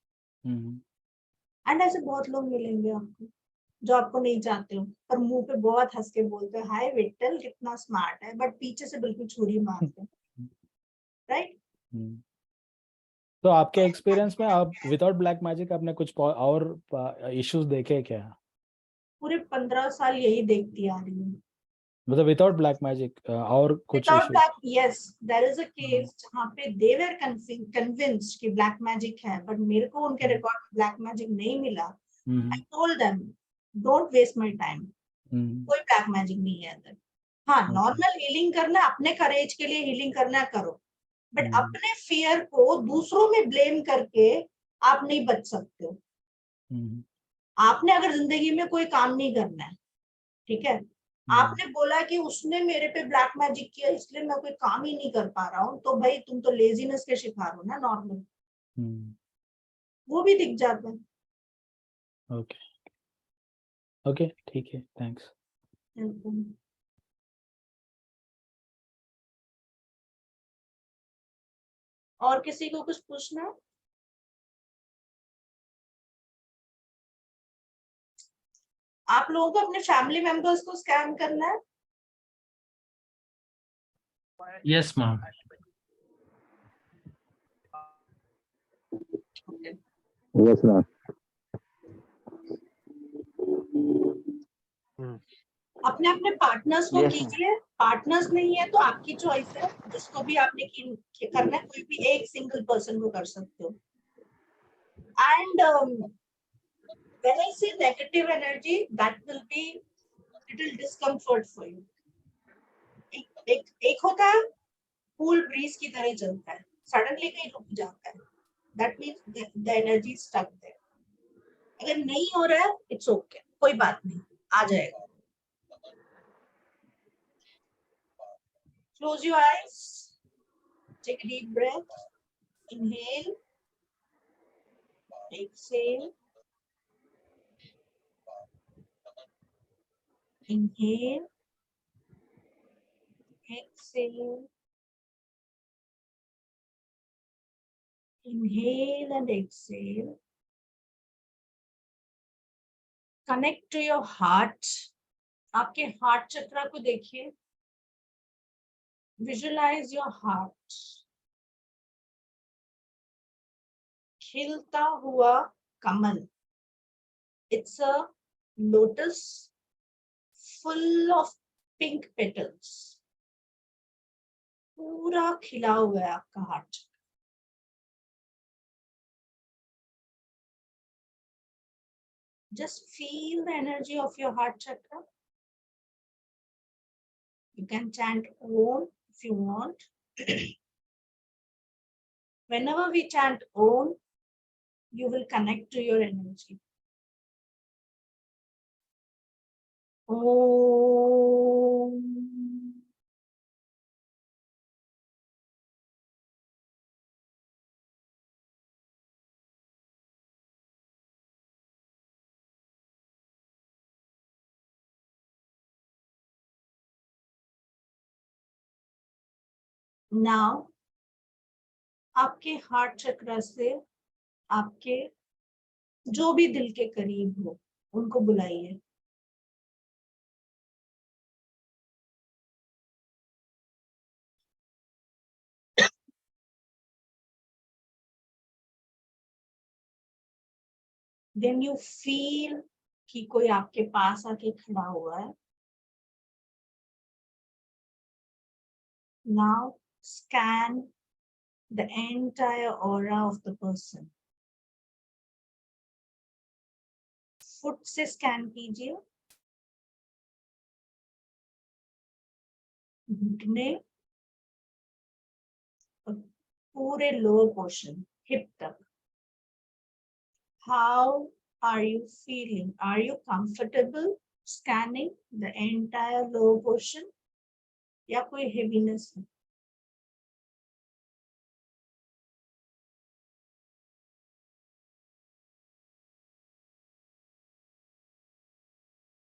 And ऐसे बहुत लोग मिलेंगे आपको, जो आपको नहीं चाहते हो, पर मुंह पे बहुत हंस के बोलते हो हाय विट्टल कितना स्मार्ट है, बट पीछे से बिल्कुल छुरी मारते हो, राइट? तो आपके एक्सपीरियंस में आप विदाउट ब्लैक मैजिक आपने कुछ और इश्यूज देखे क्या? पूरे 15 साल यही देखती आ रही हूँ। मतलब विदाउट ब्लैक मैजिक और कुछ Without issues? black, yes, there is a case जहाँ पे they were convinced कि black magic है, but मेरे को उनके रिकॉर्ड में black magic नहीं मिला. I told them, don't waste my time. कोई black magic नहीं है अंदर. हाँ, नॉर्मल हीलिंग करना है, अपने करेज के लिए हीलिंग करना है, करो, बट अपने फियर को दूसरों में ब्लेम करके आप नहीं बच सकते हो. आपने अगर जिंदगी में कोई काम नहीं करना है, ठीक है, आपने बोला कि उसने मेरे पे ब्लैक मैजिक किया इसलिए मैं कोई काम ही नहीं कर पा रहा हूँ, तो भाई तुम तो लेजीनेस के शिकार हो ना, नॉर्मल, वो भी दिख जाता है. ओके ओके, ठीक है, थैंक्स. और किसी को कुछ पूछना है? आप लोगों को अपने फैमिली मेंबर्स को स्कैन करना है? Yes ma'am. Yes ma'am. अपने अपने पार्टनर्स को Yes, कीजिए. पार्टनर्स नहीं है तो आपकी चॉइस है, जिसको भी आपने करना है, कोई भी एक सिंगल पर्सन को कर सकते हो. And when I say negative energy, that will be little discomfort for you. एक होता है कूल ब्रीज की तरह चलता है, सडनली कहीं रुक जाता है, that means the energy is stuck there. अगर नहीं हो रहा है, it's okay, कोई बात नहीं, आ जाएगा. Close your eyes, take a deep breath, inhale, exhale, inhale, exhale, inhale and exhale. Connect to your heart. आपके हार्ट चक्रा को देखिए. Visualize your heart. खिलता हुआ कमल. It's a lotus full of pink petals. पूरा खिला हुआ है आपका heart. Just feel the energy of your heart chakra. You can chant Om if you want. Whenever we chant Om, you will connect to your energy. Om. Now, आपके हार्ट चक्र से आपके जो भी दिल के करीब हो उनको बुलाइए. Then you feel कि कोई आपके पास आके खड़ा हुआ है. Now scan the entire aura of the person. Foot से स्कैन कीजिए, घुटने, पूरे लोअर पोर्शन, हिप तक. How are you feeling? Are you comfortable scanning the entire lower portion? या कोई heaviness है?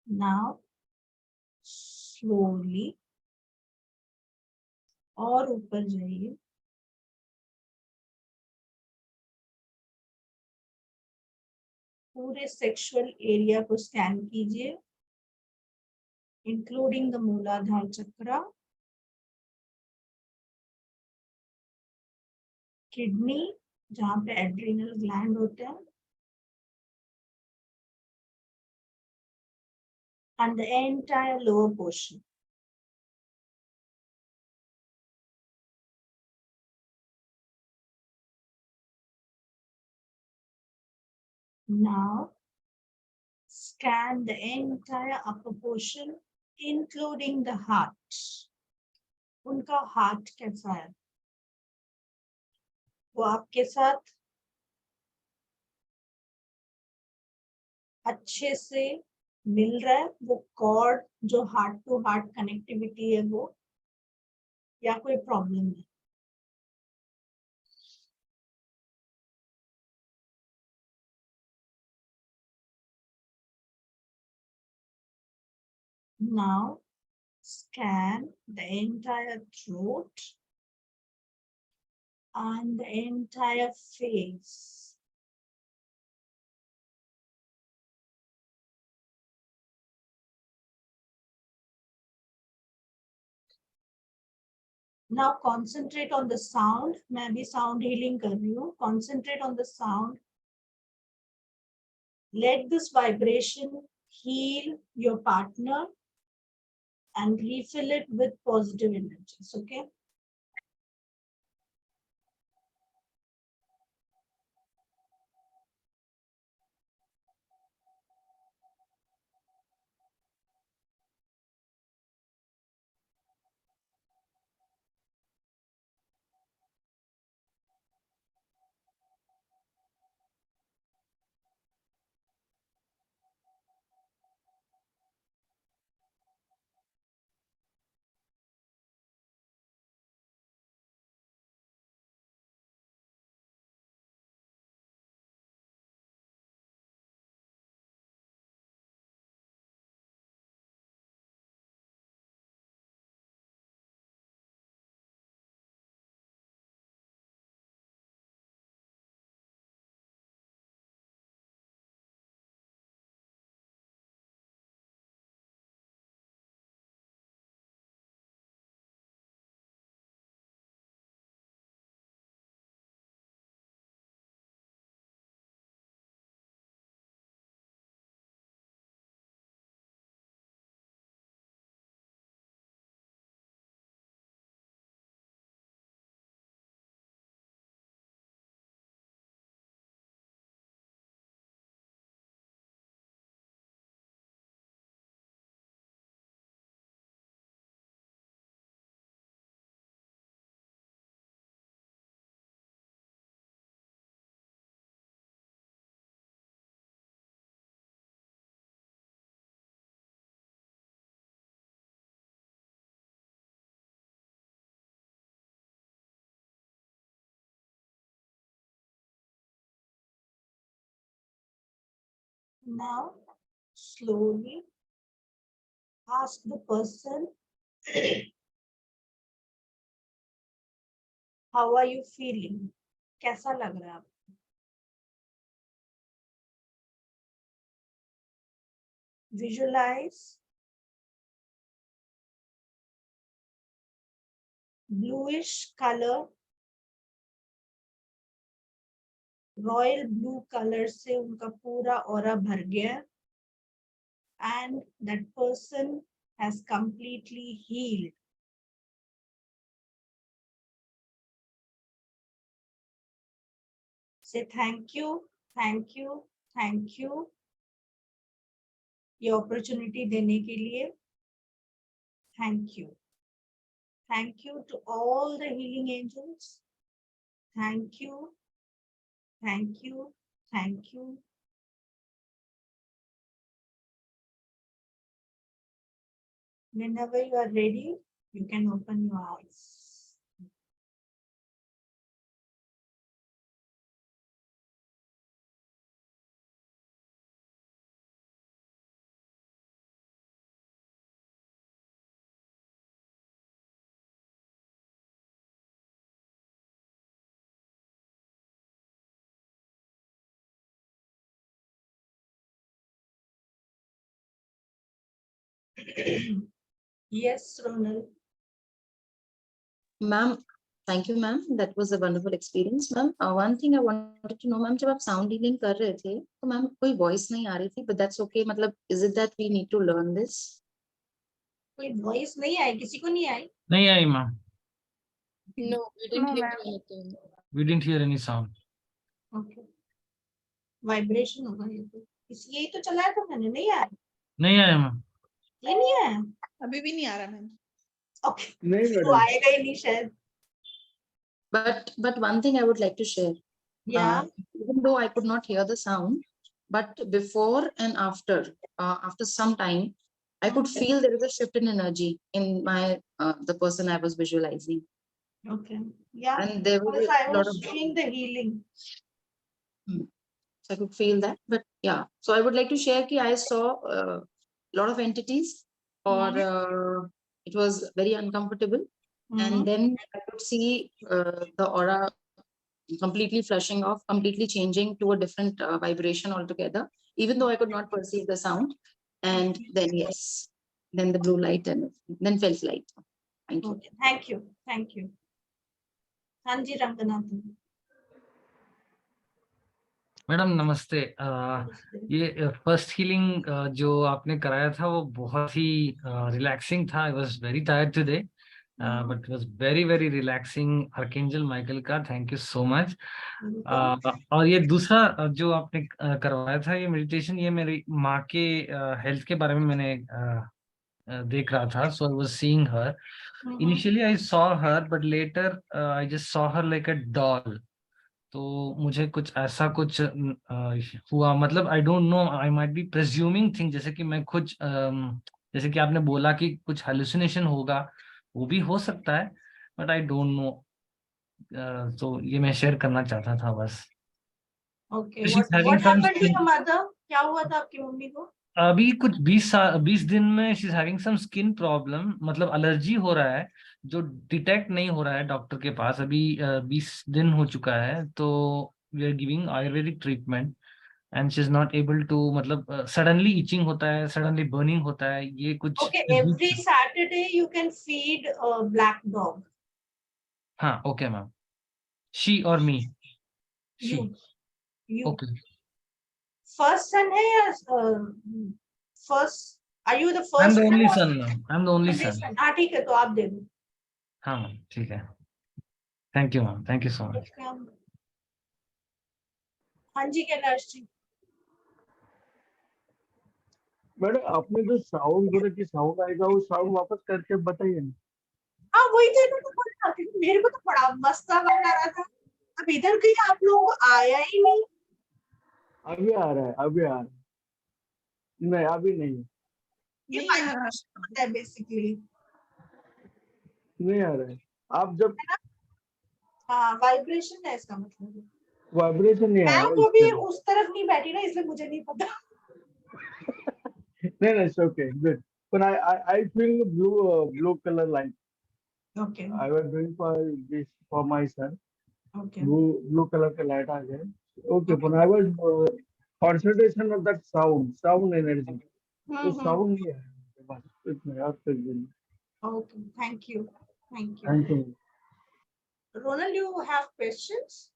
Now, slowly और ऊपर जाइए. पूरे सेक्सुअल एरिया को स्कैन कीजिए, इंक्लूडिंग द मूलाधार चक्र, किडनी जहाँ पे एड्रिनल ग्लैंड होते हैं, and the entire lower portion. Now, scan the entire upper portion, including the heart. उनका heart कैसा है? वो आपके साथ अच्छे से मिल रहा है, वो कॉर्ड जो हार्ट टू हार्ट कनेक्टिविटी है वो, या कोई प्रॉब्लम है? Now, scan the entire throat and the entire face. Now concentrate on the sound. मैं अभी sound healing कर रही हूँ. Concentrate on the sound. Let this vibration heal your partner and refill it with positive energies. Okay. Now, slowly ask the person, how are you feeling? कैसा लग रहा है? Visualize bluish color, royal blue color से उनका पूरा aura भर गया, and that person has completely healed. Say thank you, thank you, thank you. ये opportunity देने के लिए thank you. Thank you to all the healing angels. Thank you, thank you, thank you. Whenever you are ready, you can open your eyes. Yes, Ronald. Ma'am, thank you, ma'am. That was a wonderful experience, ma'am. One thing I wanted to know, ma'am, जब आप sound healing कर रहे थे, तो ma'am कोई voice नहीं आ रही थी, but that's okay. मतलब, is it that we need to learn this? कोई वॉइस नहीं आई, किसी को नहीं आई? नहीं आई ma'am. No, we didn't No, hear ma'am. anything. We didn't hear any sound. Okay, vibration होगा ये तो। यही तो चलाया था मैंने, नहीं आया? नहीं आया ma'am. ये नहीं आया? अभी भी नहीं आ रहा मैम। ओके, नहीं तो मैडम, आएगा ही नहीं शायद। But one thing I would like to share. Yeah. Even though I could not hear the sound, but before and after some time, I could feel there is a shift in energy in my the person I was visualizing, Okay. Yeah. and there was Because I a lot was of seeing the healing. so I could feel that. But yeah, so I would like to share that I saw a lot of entities, or it was very uncomfortable, and then I could see the aura completely flushing off, completely changing to a different vibration altogether, even though I could not perceive the sound. And then yes, then the blue light, and then felt light. Thank you. Okay. Thank you. Thank you. हाँ जी, रंगनाथन। मैडम नमस्ते। ये फर्स्ट हीलिंग जो आपने कराया था वो बहुत ही रिलैक्सिंग था। I was very tired today, but it was very very relaxing. Archangel Michael का थैंक यू सो मच। और ये दूसरा जो आपने करवाया था ये मेडिटेशन, ये मेरी माँ के हेल्थ के बारे में मैंने देख रहा था। So I was seeing her. Initially I saw her, but later I just saw her like a doll. तो मुझे कुछ ऐसा कुछ हुआ, मतलब I don't know, I might be presuming thing, जैसे कि मैं कुछ जैसे कि आपने बोला कि कुछ हेलुसिनेशन होगा, वो भी हो सकता है, बट आई डोंट नो। तो ये मैं शेयर करना चाहता था बस। Okay. She's What having some happened to your mother? क्या हुआ था आपकी मम्मी को? अभी कुछ 20 दिन में she is having some skin problem, मतलब एलर्जी हो रहा है जो डिटेक्ट नहीं हो रहा है डॉक्टर के पास। अभी 20 दिन हो चुका है, तो we are giving Ayurvedic treatment and she is not able to, मतलब सडनली इचिंग होता है, सडनली बर्निंग होता है, ये कुछ। Okay. Every Saturday you can feed a black dog. हाँ, ओके मैम। शी और me? She. You. Okay. First son है या first? Are you the I am first the son? Only or son ma'am, I am the only only son. son? हाँ ठीक है, तो आप दे दो। हाँ मैम, ठीक है। Thank you ma'am, thank you so much. हाँ जी, कैलाश जी। मैडम आपने जो साउंड बोला कि साउंड आएगा, वो साउंड वापस करके बताइए ना। हाँ वही तो इन्होंने बोला, क्योंकि मेरे को तो बड़ा मस्त आवाज आ रहा था। अब इधर कहीं आप लोगों को आया ही नहीं। अभी आ रहा है, अभी आ रहा है। नहीं, अभी नहीं, ये नहीं आ रहा। होता है बेसिकली। नहीं आ रहा है। आप जब हाँ, वाइब्रेशन है इसका मतलब। वाइब्रेशन नहीं आ मैं रहा है कभी इसके लिए। उस तरफ नहीं बैठी ना, इसलिए मुझे नहीं पता। नहीं नहीं, it's okay, good. But I feel blue color light. Okay. I was doing for this for my son. Okay. Blue color का light आ गया। Okay, but I was concentration of that sound energy. तो sound नहीं है बस इतना, और कुछ भी नहीं। Okay, thank you. Thank you. Thank you. Ronald, you have questions?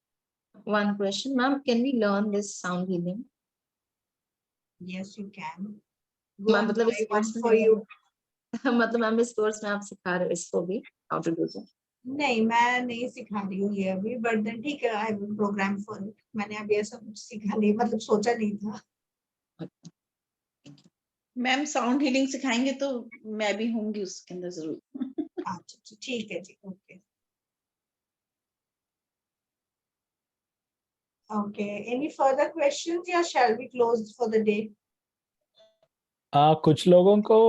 One question, ma'am. Can we learn this sound healing? Yes, you can. Ma'am, मतलब इस one course for में you. मतलब मैम इस कोर्स में आप सिखा रहे हो इसको भी how to do so? नहीं, मैं नहीं सिखा रही हूँ ये अभी, बट देन ठीक है, I will programme for it. मैंने अभी ऐसा कुछ सीखा नहीं, मतलब सोचा नहीं था। मैम साउंड हीलिंग सिखाएंगे तो मैं भी होंगी उसके अंदर जरूर। अच्छा ठीक है जी, okay okay. Any further questions या shall we close for the day? कुछ लोगों को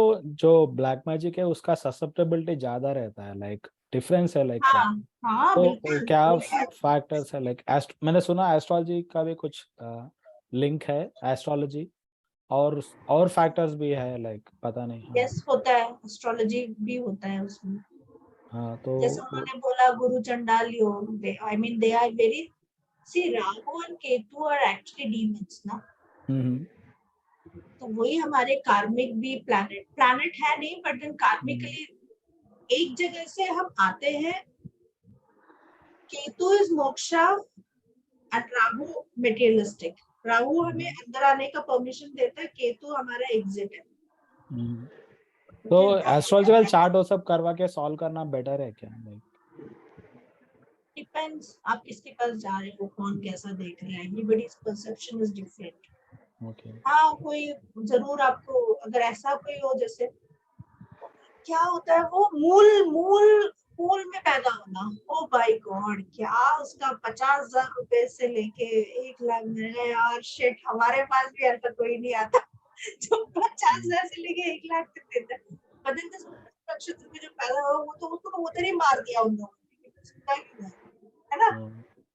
जो ब्लैक मैजिक है उसका ससेप्टेबिलिटी ज्यादा रहता है, लाइक डिफरेंस है, लाइक हाँ तो बिल्कुल। क्या फैक्टर्स है, लाइक मैंने सुना एस्ट्रोलॉजी का भी कुछ लिंक है, एस्ट्रोलॉजी और फैक्टर्स भी है, लाइक पता नहीं। यस होता है, एस्ट्रोलॉजी भी होता है उसमें। हाँ तो जैसे उन्होंने बोला गुरु चंडाल योग, I mean they are very, see Rahu and Ketu are actually demons ना। तो वही हमारे कार्मिक भी प्लैनेट है नहीं, बट देन कार्मिकली एक जगह से हम आते हैं। Ketu is moksha and Rahu materialistic. Rahu हमें अंदर आने का परमिशन देता है, केतु हमारा एग्जिट है। तो एस्ट्रोलॉजिकल चार्ट वो सब करवा के सॉल्व करना बेटर है क्या? डिपेंड्स आप किसके पास जा रहे हो, कौन कैसा देख रहा है। Everybody's perception is different. Okay. हाँ, कोई जरूर आपको अगर ऐसा कोई हो, जैसे क्या होता है वो मूल में पैदा होना, ओ बाय गॉड, क्या उसका 50,000 रुपए से लेके 1 लाख मिल गए यार, शिट, हमारे पास भी ऐसा कोई नहीं आता जो 50,000 से लेके 1 लाख तक देता है। पर दिन नक्षत्र में जो पैदा हुआ वो तो उसको उधर ही मार दिया उन लोगों ने, है ना।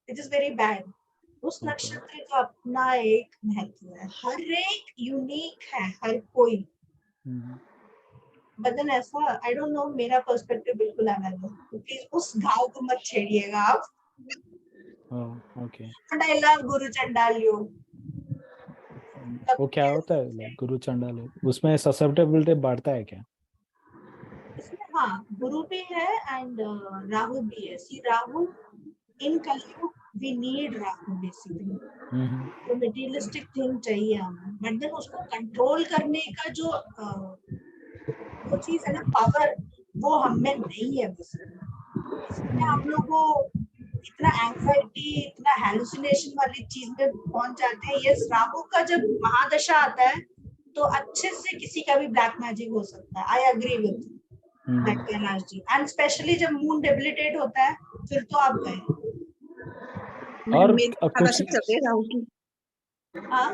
It is very bad. उस नक्षत्र का अपना एक महत्व है, हर एक यूनिक है हर कोई। बदन ऐसा, आई डोंट नो, मेरा पर्सपेक्टिव बिल्कुल अलग है। प्लीज उस घाव को मत छेड़िएगा आप। ओके। बट आई लव गुरु चंडाल योग। वो क्या होता है गुरु चंडाल योग? उसमें ससेप्टेबिलिटी बढ़ता है क्या? इसमें हाँ, गुरु भी है एंड राहु भी है। सी राहु इन कलयुग वी नीड राहु बेसिकली। तो मटेरियलिस्टिक थिंग चाहिए हमें, बट देन उसको कंट्रोल करने का जो वो चीज है ना, पावर, वो हम में नहीं है बस। इसलिए हम लोग को इतना एंजाइटी, इतना हेलुसिनेशन वाली चीज में पहुंच जाते हैं। ये राहु का जब महादशा आता है तो अच्छे से किसी का भी ब्लैक मैजिक हो सकता है। I agree with that Kailash ji. And specially जब मून डेबिलिटेट होता है फिर तो आप गए। और मेरी महादशा चल रही है राहु की। हाँ,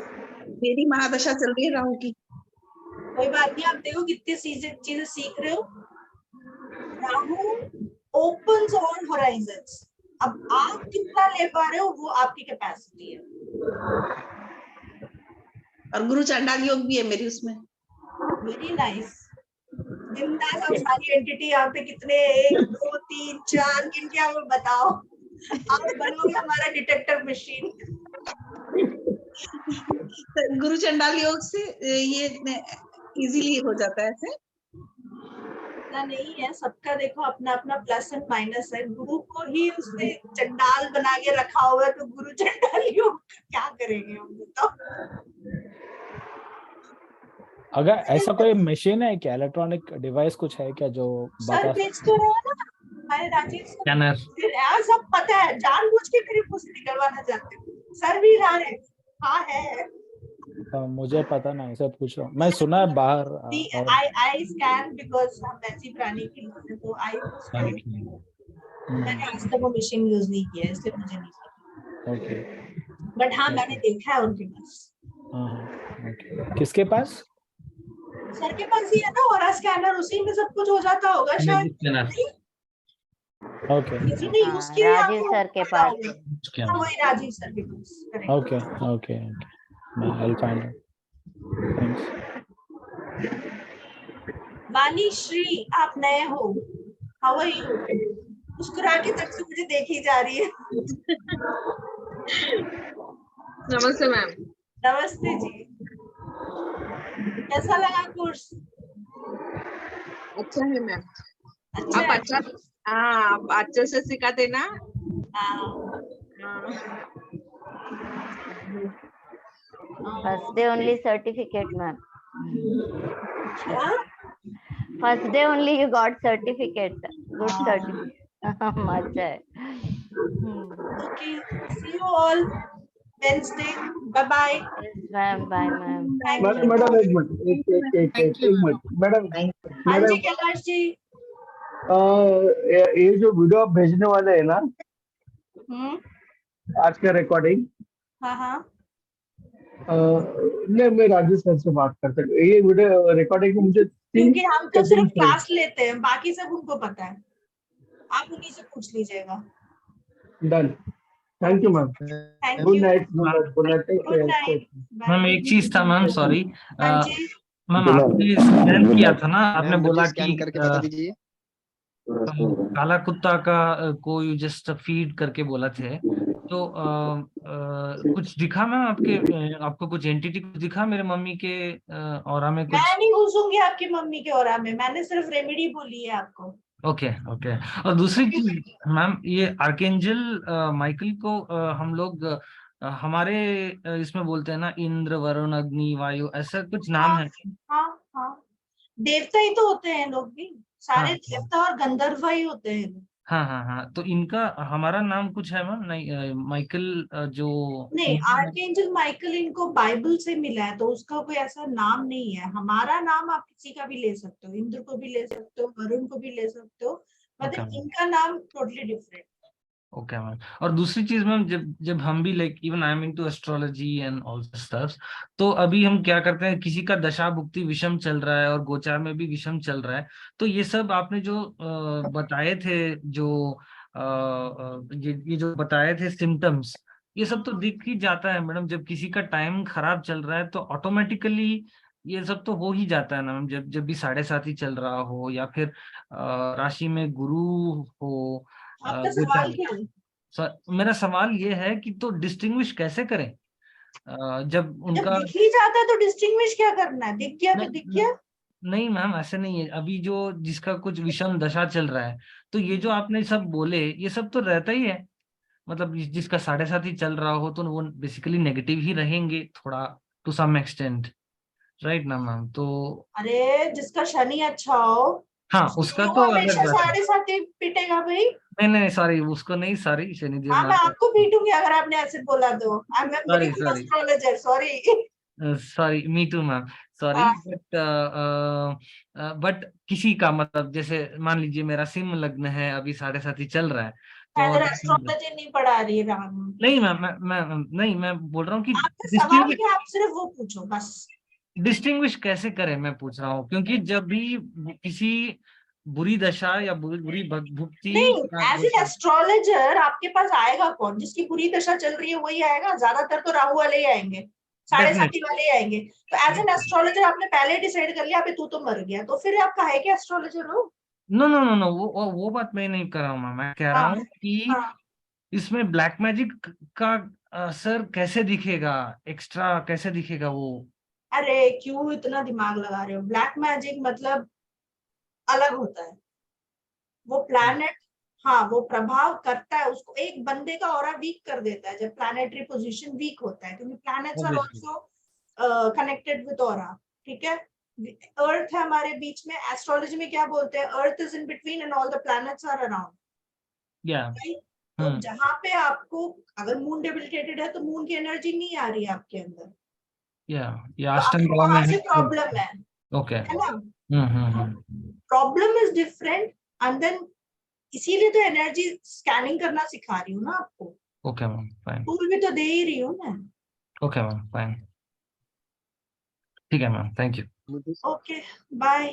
मेरी महादशा चल रही है राहु की। कोई बात नहीं, आप देखो कितनी चीजें सीख रहे हो। Rahu opens all Horizons. अब आप कितना ले पा रहे हो वो आपकी कैपेसिटी है। और गुरु चंडाल योग भी है मेरी उसमें। Very nice. बिंदास। आप सारी एंटिटी यहाँ पे कितने 1 2 3 4 गिन के हमें बताओ। आप बनोगे हमारा डिटेक्टर मशीन। गुरु चंडाल योग से ये इजीली हो जाता है ऐसे। ऐसा नहीं है, सबका देखो अपना अपना प्लस एंड माइनस है। गुरु को ही उसने चंडाल बना के रखा हुआ है, तो गुरु चंडाल योग क्या करेंगे हम बताओ। अगर ऐसा कोई मशीन है क्या, इलेक्ट्रॉनिक डिवाइस कुछ है क्या जो सर बता बेच तो रहे हैं ना हमारे राजीव सर। स्कैनर सब पता है, जानबूझ के फिर मुझसे निकलवाना चाहते हैं। सर भी ला रहे हैं। हाँ है। मुझे पता नहीं, सब पूछ रहा हूँ। मैं सुना है बाहर। आई स्कैन बिकॉज हम वैसी प्राणी की लोग हैं, तो आई स्कैन। मैंने आज तक वो मशीन यूज नहीं किया, इसलिए मुझे नहीं पता। ओके। बट हाँ, मैंने देखा है उनके पास। ओके। किसके पास? सर के पास ही है ना ऑरा स्कैनर, उसी में सब कुछ हो जाता होगा शायद। ओके। किसी ने यूज किया है राजीव आपको सर के पता पास। होगा। हाँ, वही राजीव सर के पास। Correct. Okay okay okay, I will find out. Thanks. Vani Shri, आप नए हो, हाउ आर यू? मुस्कुरा के तक से मुझे देखी जा रही है। नमस्ते मैम। नमस्ते जी। कैसा लगा कोर्स? अच्छा है मैम। अच्छा आप अच्छा, हाँ आप अच्छे से सिखाते ना। First day only certificate, ma'am. First day only you got certificate. Good certificate. अच्छा है। Okay, see you all Wednesday. Bye bye. Yes, ma'am. Bye, ma'am. Madam एक मिनट, एक मिनट मैडम। हाँ जी कैलाश जी। ये जो वीडियो आप भेजने वाले हैं ना आज का रिकॉर्डिंग, हाँ नहीं मैं राजेश सर से बात करता हूँ। ये वीडियो रिकॉर्डिंग मुझे क्योंकि हम तो सिर्फ क्लास लेते हैं, बाकी सब उनको पता है। आप उन्हीं से पूछ लीजिएगा। Done. Thank you ma'am. Good night. Good night. Ma'am एक चीज था मैम, सॉरी मैम, आपने स्कैन किया था ना, आपने बोला कि काला कुत्ता का को यू जस्ट फीड करके बोला थे, तो कुछ दिखा मैम आपके आपको कुछ एंटिटी कुछ दिखा मेरे मम्मी के ऑरा में कुछ? मैं नहीं घुसूंगी आपकी मम्मी के ऑरा में, मैंने सिर्फ रेमेडी बोली है आपको। Okay okay. और दूसरी चीज मैम, ये आर्केंजल माइकल को हम लोग हमारे इसमें बोलते हैं ना, इंद्र, वरुण, अग्नि, वायु, ऐसा कुछ नाम है? हाँ हाँ, देवता ही तो होते हैं लोग भी, सारे हाँ देवता और गंधर्व ही होते हैं। हाँ हाँ हाँ, तो इनका हमारा नाम कुछ है मैम? नहीं माइकल जो नहीं, आर्कएंजल माइकल इनको बाइबल से मिला है, तो उसका कोई ऐसा नाम नहीं है। हमारा नाम आप किसी का भी ले सकते हो, इंद्र को भी ले सकते हो, वरुण को भी ले सकते हो, मतलब इनका नाम टोटली डिफरेंट। Okay ma'am. और दूसरी चीज मैम, जब जब हम भी like even I am into astrology and all stuffs, तो अभी हम क्या करते हैं, किसी का दशा भुक्ति विषम चल रहा है और गोचार में भी विषम चल रहा है, तो ये सब आपने जो बताए थे, जो ये जो बताए थे सिम्टम्स, ये सब तो दिख ही जाता है मैडम। जब किसी का टाइम खराब चल रहा है तो ऑटोमेटिकली ये सब तो हो ही जाता है ना मैम। जब जब भी 7.5 चल रहा हो या फिर राशि में गुरु हो। आपका सवाल क्या है? मेरा सवाल ये है कि तो डिस्टिंग्विश कैसे करें जब जब उनका दिख ही जाता है तो डिस्टिंग्विश क्या करना है, दिख गया तो दिख गया। नहीं मैम, ऐसे नहीं है। अभी जो जिसका कुछ विषम दशा चल रहा है, तो ये जो आपने सब बोले ये सब तो रहता ही है। मतलब जिसका 7.5 ही चल रहा हो तो वो बेसिकली नेगेटिव ही रहेंगे थोड़ा, टू सम एक्सटेंट, राइट ना मैम? तो अरे जिसका शनि अच्छा हो, हाँ, उसका वो तो अलग हमेशा बात है। 7.5 ही पिटेगा भाई। नहीं नहीं सॉरी, उसको नहीं, सॉरी शनिदेव हाँ, मैं महाराज, आपको पीटूंगी अगर आपने ऐसे बोला तो। I am very sorry good sorry astrologer, sorry. Sorry, me too ma'am, sorry. But किसी का मतलब, जैसे मान लीजिए मेरा सिंह लग्न है, अभी 7.5 ही चल रहा है, मैं तो इधर एस्ट्रोलॉजी नहीं पढ़ा रही राम। नहीं मैम, मैं नहीं, मैं बोल रहा हूँ कि आपका सवाल क्या, आप सिर्फ वो पूछो बस। डिस्टिंग्विश कैसे करें, मैं पूछ रहा हूँ। क्योंकि जब भी किसी बुरी दशा या बुरी भुक्ति नहीं, एज एन एस्ट्रोलॉजर आपके पास आएगा कौन? जिसकी बुरी दशा चल रही है वही आएगा, ज्यादातर तो राहु वाले ही आएंगे, 7.5 वाले ही आएंगे। तो एज एन एस्ट्रोलॉजर आपने पहले डिसाइड कर लिया, अभी तू तो मर गया, तो फिर आप काहे के एस्ट्रोलॉजर हो? नो नो नो नो, वो बात मैं नहीं कर रहा हूँ मैम। मैं कह रहा हूँ कि इसमें ब्लैक मैजिक का असर कैसे दिखेगा, एक्स्ट्रा कैसे दिखेगा वो? अरे क्यों इतना दिमाग लगा रहे हो? ब्लैक मैजिक मतलब अलग होता है, वो प्लैनेट, हाँ वो प्रभाव करता है, उसको एक बंदे का ऑरा वीक कर देता है जब प्लैनेटरी पोजीशन वीक होता है, क्योंकि planets are also connected with aura. ठीक है, अर्थ है हमारे बीच में, एस्ट्रोलॉजी में क्या बोलते हैं, earth is in between and all the planets are around. तो जहां पे आपको अगर मून डेबिलिटेटेड है तो मून की एनर्जी नहीं आ रही है आपके अंदर, तो वहां से प्रॉब्लम है, ओके, है ना? Problem is different, and then इसीलिए तो एनर्जी स्कैनिंग करना सिखा रही हूँ ना आपको। Okay ma'am, fine. टूल भी तो दे ही रही हूँ ना। ओके मैम, फाइन, ठीक है ma'am, thank you. Okay, bye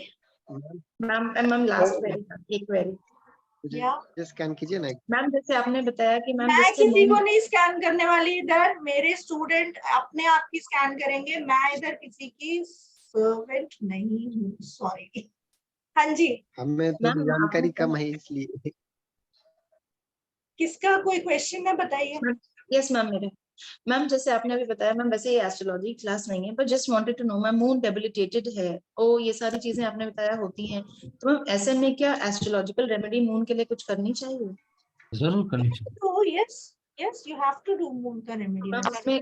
ma'am last query, एक क्वेरी मुझे स्कैन कीजिए ना। मैम जैसे आपने बताया कि मैम मैं किसी को नहीं स्कैन करने वाली, इधर मेरे स्टूडेंट अपने आप की स्कैन करेंगे, मैं इधर किसी की सर्वेंट नहीं हूँ, सॉरी। हाँ जी, हमें तो जानकारी कम है इसलिए। किसका कोई क्वेश्चन है बताइए। यस मैम, मेरे मैम जैसे आपने अभी बताया मैम, वैसे ये एस्ट्रोलॉजी क्लास नहीं है, पर just wanted to know ma'am, moon debilitated है ओ ये सारी चीजें आपने बताया होती हैं, तो मैम ऐसे में क्या एस्ट्रोलॉजिकल रेमेडी मून के लिए कुछ करनी चाहिए? जरूर करनी चाहिए। तो yes you have to do moon का रेमेडी।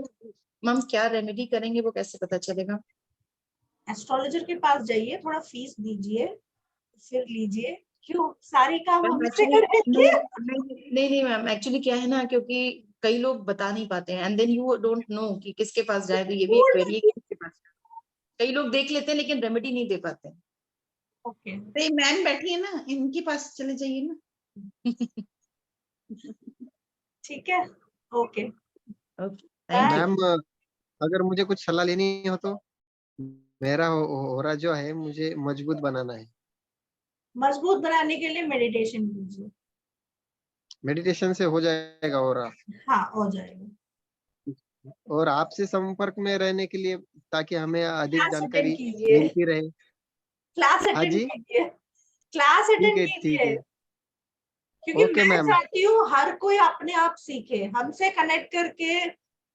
मैम क्या रेमेडी करेंगे वो कैसे पता चलेगा? एस्ट्रोलॉजर के पास जाइए, थोड़ा फीस दीजिए, फिर लीजिए। क्यों सारी काम हमसे करेंगे? नहीं मैम, एक्चुअली क्या है ना, क्योंकि कई लोग बता नहीं पाते हैं, and then you don't know कि किसके पास जाए, तो ये भी एक क्वेरी है कि किसके पास। कई लोग देख लेते हैं लेकिन रेमेडी नहीं दे पाते हैं। ओके, तो मैम बैठी है ना, इनके पास चले जाइए ना। ठीक है, ओके मैम अगर मुझे कुछ सलाह लेनी हो तो, मेरा होरा जो है मुझे मजबूत बनाना है। मजबूत बनाने के लिए मेडिटेशन कीजिए। मेडिटेशन से हो जाएगा होरा? हाँ हो जाएगा। और आपसे संपर्क में रहने के लिए, ताकि हमें अधिक क्लास जानकारी अटेंड कीजिए, मिलती रहे। क्लास हाँ अटेंड जी, कीजिए, क्लास ठीक अटेंड है ठीक कीजिए। है। क्योंकि ओके मैं मैम। चाहती हूँ हर कोई अपने आप सीखे, हमसे कनेक्ट करके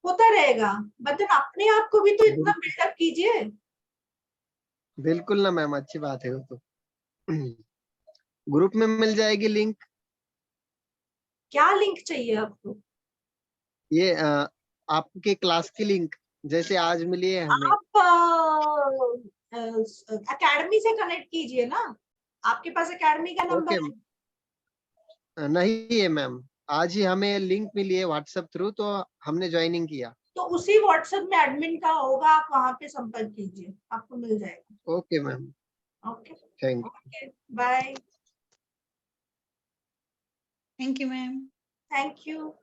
होता रहेगा, बट अपने आप को भी तो इतना बिल्डअप कीजिए। बिल्कुल ना मैम, अच्छी बात है वो तो। ग्रुप में मिल जाएगी लिंक। क्या लिंक चाहिए आपको? ये आपके क्लास की लिंक जैसे आज मिली है हमें। आप एकेडमी से कनेक्ट कीजिए ना, आपके पास एकेडमी का नंबर ओके, है। नहीं है मैम, आज ही हमें लिंक मिली है व्हाट्सएप थ्रू, तो हमने ज्वाइनिंग किया। तो उसी व्हाट्सएप में एडमिन का होगा, आप वहां पे संपर्क कीजिए, आपको मिल जाएगा। Okay ma'am, okay, thank you. Okay, bye, Thank you, ma'am. Thank you.